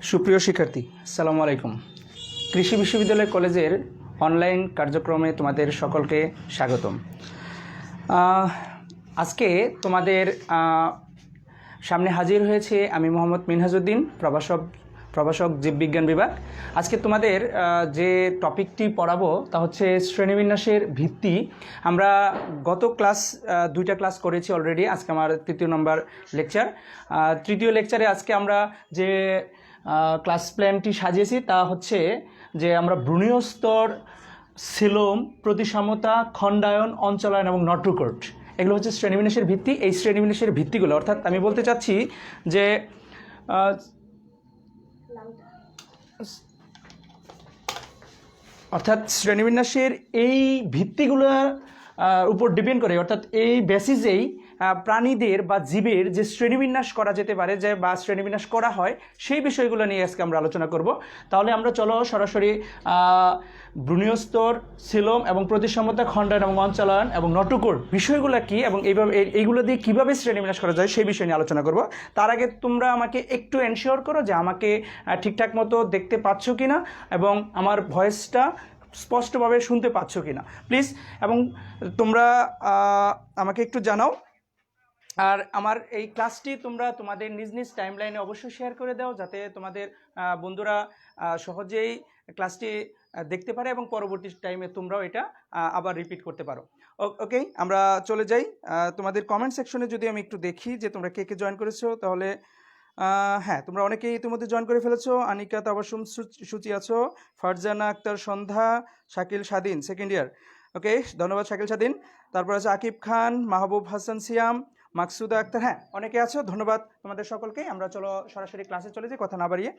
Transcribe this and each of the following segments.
সুপ্রিয় শিক্ষার্থী, আসসালামু আলাইকুম। কৃষি বিশ্ববিদ্যালয় কলেজের অনলাইন কার্যক্রমে তোমাদের সকলকে স্বাগতম। আজকে তোমাদের সামনে হাজির হয়েছে আমি মোহাম্মদ মিনহাজউদ্দিন, প্রভাষক জীববিজ্ঞান বিভাগ। আজকে তোমাদের যে টপিকটি পড়াবো তা হচ্ছে শ্রেণীবিন্যাসের ভিত্তি। আমরা গত দুইটা ক্লাস করেছি অলরেডি। আজকে আমার তৃতীয় নম্বর লেকচার। তৃতীয় লেকচারে আজকে আমরা যে ক্লাস প্ল্যানটি সাজিয়েছি তা হচ্ছে যে আমরা ব্রুনীয় স্তর, সিলোম, প্রতিসাম্যতা, খণ্ডায়ন, অঞ্চলায়ন এবং নট্রুকোট, এগুলো হচ্ছে শ্রেণীবিন্যাসের ভিত্তি। এই শ্রেণীবিন্যাসের ভিত্তিগুলো অর্থাৎ আমি বলতে চাচ্ছি যে শ্রেণীবিন্যাসের এই ভিত্তিগুলোর উপর ডিপেন্ড করে, অর্থাৎ এই বেসিসেই প্রাণীদের বা জীবের যে শ্রেণীবিন্যাস করা যেতে পারে বা শ্রেণীবিন্যাস করা হয় সেই বিষয়গুলো নিয়ে আজকে আমরা আলোচনা করব। তাহলে আমরা চলো সরাসরি ব্রুনীয় স্তর, সিলোম এবং প্রতিসাম্যতা, খণ্ডায়ন এবং অঞ্চলায়ন এবং নট্রুকোট বিষয়গুলো কি এবং এইগুলো দিয়ে কীভাবে শ্রেণীবিন্যাস করা যায় সেই বিষয় নিয়ে আলোচনা করব। তার আগে তোমরা আমাকে একটু এনশিওর করো যে আমাকে ঠিকঠাক মতো দেখতে পাচ্ছ কিনা এবং আমার ভয়েসটা স্পষ্টভাবে শুনতে পাচ্ছ কিনা প্লিজ, এবং তোমরা আমাকে একটু জানাও। আর আমার এই ক্লাসটি তোমরা তোমাদের নিজ নিজ টাইমলাইনে অবশ্যই শেয়ার করে দাও, যাতে তোমাদের বন্ধুরা সহজেই ক্লাসটি দেখতে পারে এবং পরবর্তী টাইমে তোমরাও এটা আবার রিপিট করতে পারো। ওকে, আমরা চলে যাই তোমাদের কমেন্ট সেকশনে। যদি আমি একটু দেখি যে তোমরা কে কে জয়েন করেছো, তাহলে হ্যাঁ, তোমরা অনেকেই ইতিমধ্যে জয়েন করে ফেলেছো। আনিকা তাবাসুম সূচি আছো, ফারজানা আক্তার সন্ধ্যা, শাকিল স্বাধীন সেকেন্ড ইয়ার। ওকে, ধন্যবাদ শাকিল স্বাধীন। তারপর আছে আকিব খান, মাহবুব হাসান সিয়াম, মাকসুদা আক্তার, হ্যাঁ অনেকে আছো, ধন্যবাদ তোমাদের সকলকে। আমরা চলো সরাসরি ক্লাসে চলে যাই কথা না বাড়িয়ে।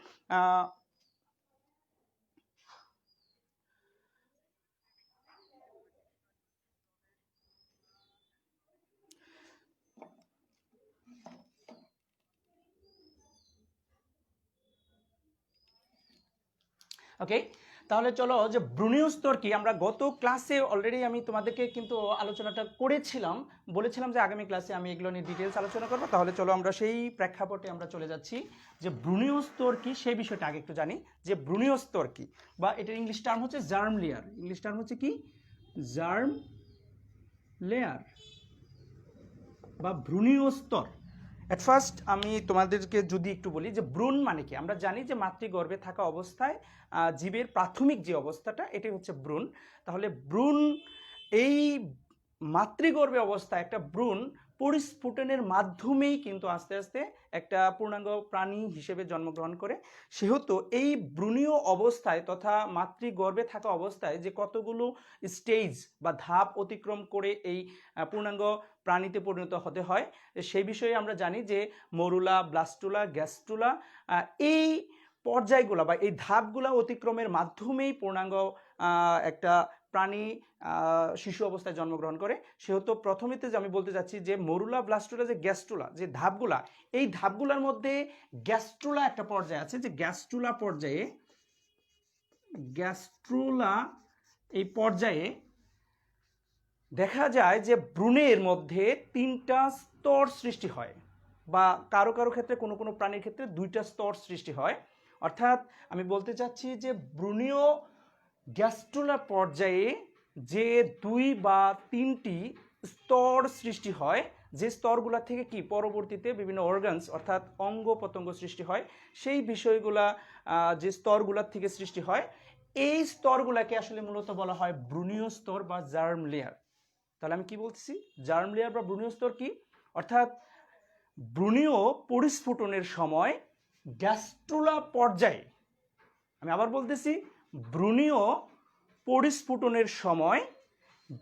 ওকে, তাহলে চলো যে ব্রুনীয় স্তর কি, আমরা গত ক্লাসে অলরেডি আমি তোমাদেরকে কিন্তু আলোচনাটা করেছিলাম, বলেছিলাম যে আগামী ক্লাসে আমি এগুলো নিয়ে ডিটেলস আলোচনা করবো। তাহলে চলো আমরা সেই প্রেক্ষাপটে আমরা চলে যাচ্ছি যে ব্রুনীয় স্তর কি সেই বিষয়টা আগে একটু জানি। যে ব্রুনীয় স্তর কি, বা এটার ইংলিশ টার্ম হচ্ছে জার্ম লেয়ার। ইংলিশ টার্ম হচ্ছে কি, জার্ম লেয়ার বা ব্রুনীয় স্তর। এট ফার্স্ট আমি তোমাদেরকে যদি একটু বলি যে ব্রুন মানে কি। আমরা জানি যে মাতৃগর্ভে থাকা অবস্থায় জীবের প্রাথমিক যে অবস্থাটা এটাই হচ্ছে ব্রুন। তাহলে ব্রুন, এই মাতৃগর্ভে অবস্থায় একটা ব্রুন পরিস্ফুটনের মাধ্যমেই কিন্তু আস্তে আস্তে একটা পূর্ণাঙ্গ প্রাণী হিসেবে জন্মগ্রহণ করে। সেহেতু এই ব্রুনীয় অবস্থায় তথা মাতৃগর্ভে থাকা অবস্থায় যে কতগুলো স্টেজ বা ধাপ অতিক্রম করে এই পূর্ণাঙ্গ প্রাণীতে পরিণত হতে হয় সেই বিষয়ে আমরা জানি যে মরুলা, ব্লাস্টুলা, গ্যাস্ট্রুলা, এই পর্যায়গুলো বা এই ধাপগুলো অতিক্রমের মাধ্যমেই পূর্ণাঙ্গ একটা প্রাণী শিশু অবস্থায় জন্মগ্রহণ করে। সেহেতু প্রথমেতে যে আমি বলতে চাচ্ছি যে মরুলা, ব্লাস্টুলা, যে গ্যাস্ট্রুলা, যে ধাপগুলা, এই ধাপগুলোর মধ্যে গ্যাস্ট্রুলা একটা পর্যায়ে আছে। যে গ্যাস্ট্রুলা এই পর্যায়ে দেখা যায় যে ব্রুনের মধ্যে 3টা স্তর সৃষ্টি হয়, বা কারো কারো ক্ষেত্রে কোনো কোনো প্রাণীর ক্ষেত্রে 2টা স্তর সৃষ্টি হয়। অর্থাৎ আমি বলতে চাচ্ছি যে ব্রুনীয় গ্যাস্ট্রুলা পর্যায়ে যে 2 বা 3টি স্তর সৃষ্টি হয়, যে স্তরগুলা থেকে কি পরবর্তীতে বিভিন্ন অর্গানস অর্থাৎ অঙ্গ প্রত্যঙ্গ সৃষ্টি হয়, সেই বিষয়গুলা যে স্তরগুলার থেকে সৃষ্টি হয়, এই স্তরগুলাকে আসলে মূলত বলা হয় ব্রুনীয় স্তর বা জার্ম লেয়ার। তাহলে আমি কি বলছি, জার্ম লেয়ার বা ব্রুনীয় স্তর কি, অর্থাৎ ব্রুনীয় পরিস্ফুটনের সময় গ্যাস্ট্রুলা পর্যায়ে, আমি আবার বলতেছি, ব্রুনীয় পরিস্ফুটনের সময়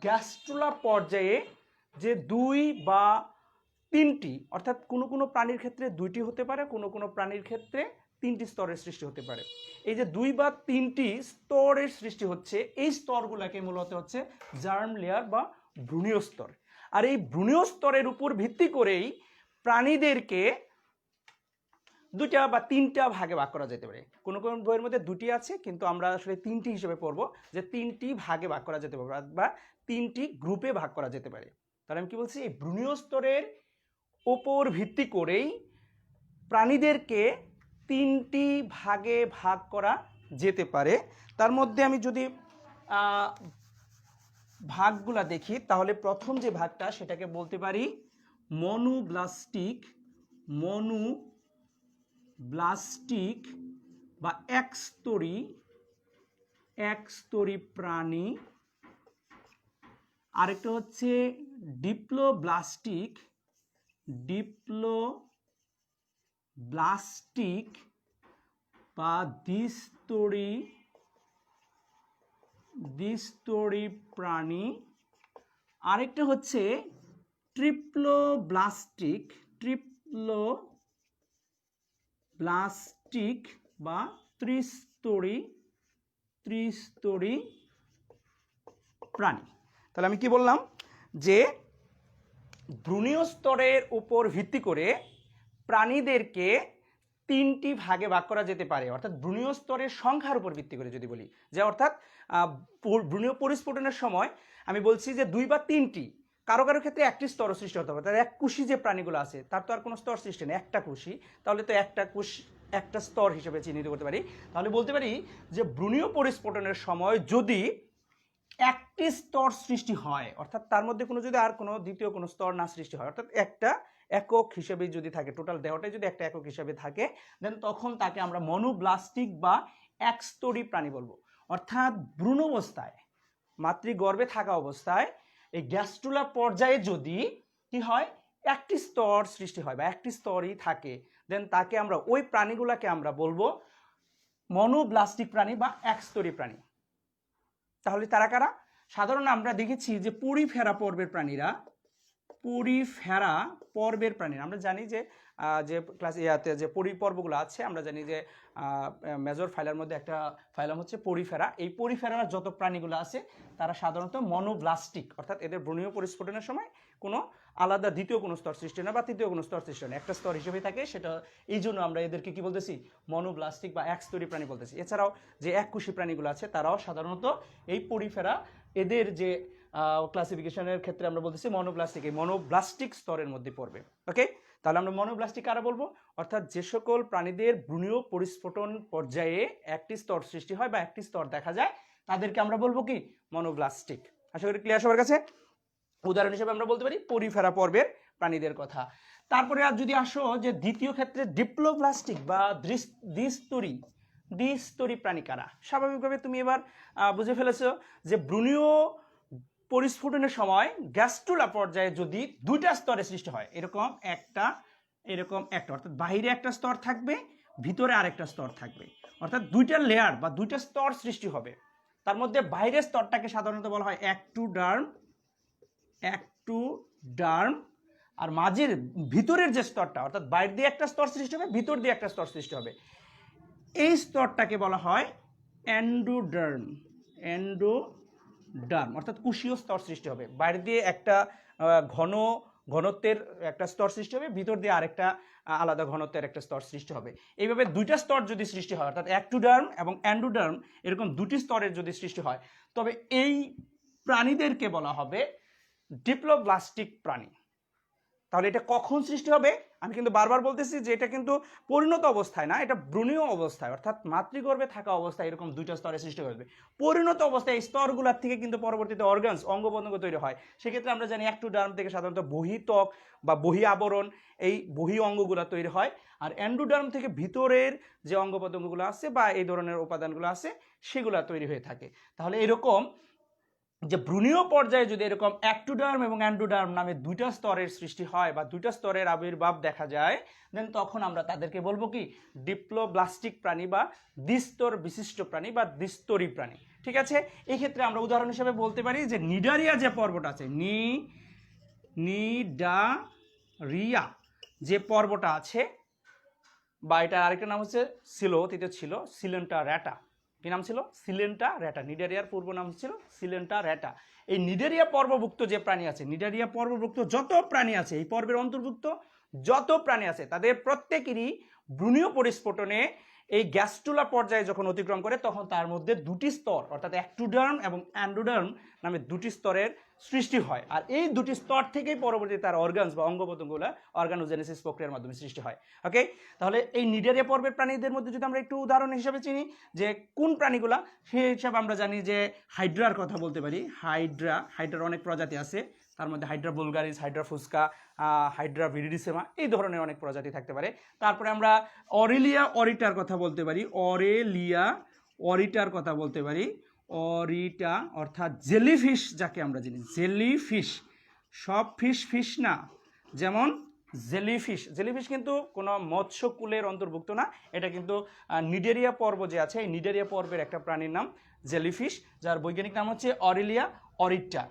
গ্যাস্ট্রুলা পর্যায়ে যে 2 বা 3টি, অর্থাৎ কোনো কোনো প্রাণীর ক্ষেত্রে 2টি হতে পারে, কোনো কোনো প্রাণীর ক্ষেত্রে 3টি স্তরের সৃষ্টি হতে পারে। এই যে 2 বা 3টি স্তরের সৃষ্টি হচ্ছে, এই স্তরগুলোকে মূলত হচ্ছে জার্ম লেয়ার বা ব্রুনীয় স্তর। আর এই ব্রুনীয় স্তরের উপর ভিত্তি করেই প্রাণীদেরকে 2টা বা 3টা ভাগে ভাগ করা যেতে পারে। কোনো কোনো বইয়ের মধ্যে 2টি আছে, কিন্তু আমরা আসলে 3টি হিসেবে পড়ব, যে 3টি ভাগে ভাগ করা যেতে পারে বা 3টি গ্রুপে ভাগ করা যেতে পারে। তাহলে আমি কি বলছি, এই ব্রুনীয় স্তরের উপর ভিত্তি করেই প্রাণীদেরকে তিনটি ভাগে ভাগ করা যেতে পারে। তার মধ্যে আমি যদি ভাগগুলা দেখি তাহলে প্রথম যে ভাগটা সেটাকে বলতে পারি মনোব্লাস্টিক বা একস্তরী প্রাণী। আরেকটা হচ্ছে ডিপ্লোব্লাস্টিক বা দ্বিস্তরী প্রাণী। আরেকটা হচ্ছে ট্রিপ্লোব্লাস্টিক বা ত্রিস্তরী প্রাণী। তাহলে আমি কি বললাম যে ভ্রূণীয় স্তরের উপর ভিত্তি করে প্রাণীদেরকে তিনটি ভাগে ভাগ করা যেতে পারে, অর্থাৎ ভ্রূণীয় স্তরের সংখ্যার উপর ভিত্তি করে যদি বলি, যে অর্থাৎ ভ্রূণীয় পরিস্ফুটনের সময় আমি বলছি যে 2 বা 3টি, কারো কারো ক্ষেত্রে একটি স্তর সৃষ্টি হতে পারে। তার এক কুশি যে প্রাণীগুলো আছে তার তো আর কোনো স্তর সৃষ্টি নেই, একটা কুশি, তাহলে তো একটা স্তর হিসেবে চিহ্নিত করতে পারি। তাহলে বলতে পারি যে ভ্রূণীয় পরিস্ফুটনের সময় যদি একটি স্তর সৃষ্টি হয়, অর্থাৎ তার মধ্যে কোনো যদি আর কোনো দ্বিতীয় কোনো স্তর না সৃষ্টি হয়, অর্থাৎ একটা একক হিসেবে যদি থাকে, টোটাল দেহটাই যদি একটা একক হিসেবে থাকে, দেন তখন তাকে আমরা মনোব্লাস্টিক বা একস্তরী প্রাণী বলবো। অর্থাৎ ভ্রূণ অবস্থায়, মাতৃগর্ভে থাকা অবস্থায় এই গ্যাস্ট্রুলা পর্যায়ে যদি কি হয়, একটি স্তর সৃষ্টি হয় বা একটি স্তরই থাকে, দেন তাকে আমরা, ওই প্রাণীগুলাকে আমরা বলবো মনোব্লাস্টিক প্রাণী বা একস্তরী প্রাণী। তাহলে তারা কারা? সাধারণ আমরা দেখেছি যে পরিফেরা পর্বের প্রাণীরা, আমরা জানি যে ক্লাস ইয়াতে যে পরিপর্বগুলো আছে, আমরা জানি যে মেজর ফাইলার মধ্যে একটা ফাইলাম হচ্ছে পরিফেরা। এই পরিফেরার যত প্রাণীগুলো আছে তারা সাধারণত মনোব্লাস্টিক, অর্থাৎ এদের ভ্রূণীয় পরিস্ফুটনের সময় কোনো আলাদা দ্বিতীয় কোনো স্তর সৃষ্টি না বা তৃতীয় কোনো স্তর সৃষ্টি না, একটা স্তর হিসেবে থাকে। সেটা এই জন্য আমরা এদেরকে কি বলতেছি, মনোব্লাস্টিক বা একস্তরী প্রাণী বলতেছি। এছাড়াও যে এককুশী প্রাণীগুলো আছে তারাও সাধারণত এই পরিফেরা, এদের যে ক্লাসিফিকেশনের ক্ষেত্রে আমরা বলতেছি মনোব্লাস্টিক, এই মনোব্লাস্টিক স্তরের মধ্যে পড়বে। ওকে, তাহলে আমরা মনোব্লাস্টিক কারা বলবো? অর্থাৎ যে সকল প্রাণীদের ভ্রূণীয় পরিস্ফুটন পর্যায়ে একটি স্তর সৃষ্টি হয় বা একটি স্তর দেখা যায়, তাদেরকে আমরা বলবো কি, মনোব্লাস্টিক। আশা করি ক্লিয়ার সবার কাছে। উদাহরণ হিসেবে আমরা বলতে পারি পরিফেরা পর্বের প্রাণীদের কথা। তারপরে আর যদি আসো যে দ্বিতীয় ক্ষেত্রে ডিপ্লোব্লাস্টিক বা দ্বিস্তরী প্রাণী কারা? স্বাভাবিকভাবে তুমি এবার বুঝে ফেলেছো যে ভ্রূণীয় পরিস্ফুটনের সময় গ্যাস্ট্রুলা পর্যায়ে যদি দুইটা স্তরে সৃষ্টি হয়, এরকম একটা অর্থাৎ বাহিরে একটা স্তর থাকবে, ভিতরে আরেকটা স্তর থাকবে, অর্থাৎ দুইটা লেয়ার বা দুইটা স্তর সৃষ্টি হবে। তার মধ্যে বাইরের স্তরটাকে সাধারণত বলা হয় একটোডার্ম, আর মাঝের ভিতরের যে স্তরটা, অর্থাৎ বাইরে দিয়ে একটা স্তর সৃষ্টি হবে, ভিতর দিয়ে একটা স্তর সৃষ্টি হবে, এই স্তরটাকে বলা হয় এন্ডোডার্ম, অর্থাৎ কোষীয় স্তর সৃষ্টি হবে। বাইরে দিয়ে একটা ঘনত্বের একটা স্তর সৃষ্টি হবে, ভিতর দিয়ে আরেকটা আলাদা ঘনত্বের একটা স্তর সৃষ্টি হবে। এইভাবে দুইটা স্তর যদি সৃষ্টি হয়, অর্থাৎ একটোডার্ম এবং এন্ডোডার্ম, এরকম দুটি স্তরের যদি সৃষ্টি হয়, তবে এই প্রাণীদেরকে বলা হবে ডিপ্লোব্লাস্টিক প্রাণী। তাহলে এটা কখন সৃষ্টি হবে? আমি কিন্তু বারবার বলতেছি যে এটা কিন্তু পরিণত অবস্থায় না, এটা ভ্রূণীয় অবস্থায়, অর্থাৎ মাতৃগর্ভে থাকা অবস্থায় এরকম দুইটা স্তরে সৃষ্টি করবে। পরিণত অবস্থায় এই স্তরগুলোর থেকে কিন্তু পরবর্তীতে অর্গানস, অঙ্গপ্রত্যঙ্গ তৈরি হয়। সেক্ষেত্রে আমরা জানি একটোডার্ম থেকে সাধারণত বহিত্বক বা বহি আবরণ, এই বহি অঙ্গগুলো তৈরি হয়, আর এন্ডোডার্ম থেকে ভিতরের যে অঙ্গপ্রত্যঙ্গগুলো আছে বা এই ধরনের উপাদানগুলো আছে সেগুলো তৈরি হয়ে থাকে। তাহলে এরকম যে ভ্রূণীয় পর্যায়ে যদি এরকম একটোডার্ম এবং এন্ডোডার্ম নামে দুইটা স্তরের সৃষ্টি হয় বা দুইটা স্তরের আবির্ভাব দেখা যায়, দেন তখন আমরা তাদেরকে বলবো কি, ডিপ্লোব্লাস্টিক প্রাণী বা দ্বিস্তর বিশিষ্ট প্রাণী বা দ্বিস্তরী প্রাণী। ঠিক আছে, এই ক্ষেত্রে আমরা উদাহরণ হিসেবে বলতে পারি যে নিডারিয়া যে পর্বটা আছে, নিডারিয়া যে পর্বটা আছে, বা এটা আরেকটা নাম হচ্ছে সিলেন্টা র্যাটা। কি নাম ছিল? সিলেন্টা র্যাটা। নিডারিয়ার পূর্ব নাম ছিল সিলেন্টা র্যাটা। এই নিডারিয়া পর্বভুক্ত যে প্রাণী আছে, নিডারিয়া পর্বভুক্ত যত প্রাণী আছে, এই পর্বের অন্তর্ভুক্ত যত প্রাণী আছে, তাদের প্রত্যেকেরই ভ্রূণীয় পরিস্ফুটনে এই গ্যাস্ট্রুলা পর্যায়ে যখন অতিক্রম করে, তখন তার মধ্যে দুটি স্তর, অর্থাৎ একটোডার্ম এবং এন্ডোডার্ম নামে দুটি স্তরের সৃষ্টি হয়, আর এই দুটি স্তর থেকেই পরবর্তীতে তার অর্গানস বা অঙ্গ প্রত্যঙ্গগুলো অর্গানোজেনেসিস প্রক্রিয়ার মাধ্যমে সৃষ্টি হয়। ওকে, তাহলে এই নিডারিয়া পর্বের প্রাণীদের মধ্যে যদি আমরা একটু উদাহরণ হিসেবে চিনি যে কোন প্রাণীগুলা, সেই হিসাবে আমরা জানি যে হাইড্রার কথা বলতে পারি। হাইড্রার অনেক প্রজাতি আছে, তার মধ্যে হাইড্রা বুলগারিস, হাইড্রা ফুস্কা, হাইড্রা ভিরিডিসেমা, এই ধরনের অনেক প্রজাতি থাকতে পারে। তারপরে আমরা অরেলিয়া অরিটার কথা বলতে পারি, অরেলিয়া অরিটার কথা বলতে পারি। অরিটা অর্থাৎ জেলিফিশ, যাকে আমরা জানি জেলিফিশ, সব ফিশ না, যেমন জেলিফিশ কিন্তু কোনো মৎস্যকুলের অন্তর্ভুক্ত না, এটা কিন্তু নিডেরিয়া পর্ব যে আছে, এই নিডেরিয়া পর্বের একটা প্রাণীর নাম জেলিফিশ, যার বৈজ্ঞানিক নাম হচ্ছে অরেলিয়া অরিটা।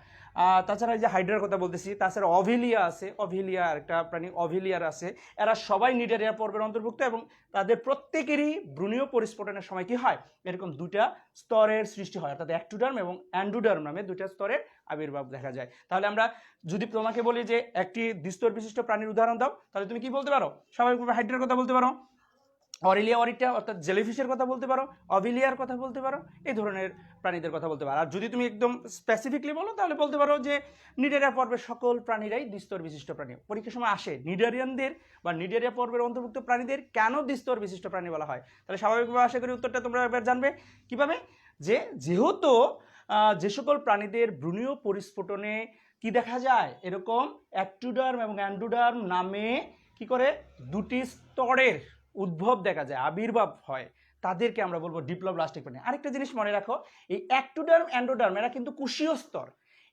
তাছাড়া যে হাইড্রার কথা বলতেছি, তাছাড়া অভিলিয়া আছে, অভিলিয়া একটা প্রাণী অভিলিয়ার আছে, এরা সবাই নিডারিয়া পর্বের অন্তর্ভুক্ত এবং তাদের প্রত্যেকেরই ভ্রূণীয় পরিস্ফুটনের সময় কি হয়, এরকম দুটা স্তরের সৃষ্টি হয়, অর্থাৎ অ্যাক্টোডার্ম এবং অ্যান্ডোডার্ম নামে দুটা স্তরের আবির্ভাব দেখা যায়। তাহলে আমরা যদি তোমাকে বলি যে একটি দ্বিস্তর বিশিষ্ট প্রাণীর উদাহরণ দাও, তাহলে তুমি কি বলতে পারো? স্বাভাবিকভাবে হাইড্রার কথা বলতে পারো, অরেলিয়া অরিটা অর্থাৎ জেলিফিশের কথা বলতে পারো, অভিলিয়ার কথা বলতে পারো, এই ধরনের প্রাণীদের কথা বলতে পারো। আর যদি তুমি একদম স্পেসিফিকলি বলো তাহলে বলতে পারো যে নিডারিয়া পর্বের সকল প্রাণীরাই দ্বিস্তর বিশিষ্ট প্রাণী। পরীক্ষার সময় আসে নিডারিয়ানদের বা নিডারিয়া পর্বের অন্তর্ভুক্ত প্রাণীদের কেন দ্বিস্তর বিশিষ্ট প্রাণী বলা হয়, তাহলে স্বাভাবিকভাবে আশা করি উত্তরটা তোমরা এবার জানবে। কিভাবে? যেহেতু যে সকল প্রাণীদের ভ্রূণীয় পরিস্ফুটনে কি দেখা যায়, এরকম অ্যাক্টোডার্ম এবং অ্যান্ডোডার্ম নামে কি করে দুটি স্তরের উদ্ভব দেখা যায়, আবির্ভাব হয়, তাদেরকে আমরা বলবো ডিপ্লোব্লাস্টিক প্রাণী। আরেকটা জিনিস মনে রাখো, এই অ্যাক্টোডার্ম অ্যান্ডোডার্ম এরা কিন্তু কোষীয় স্তর।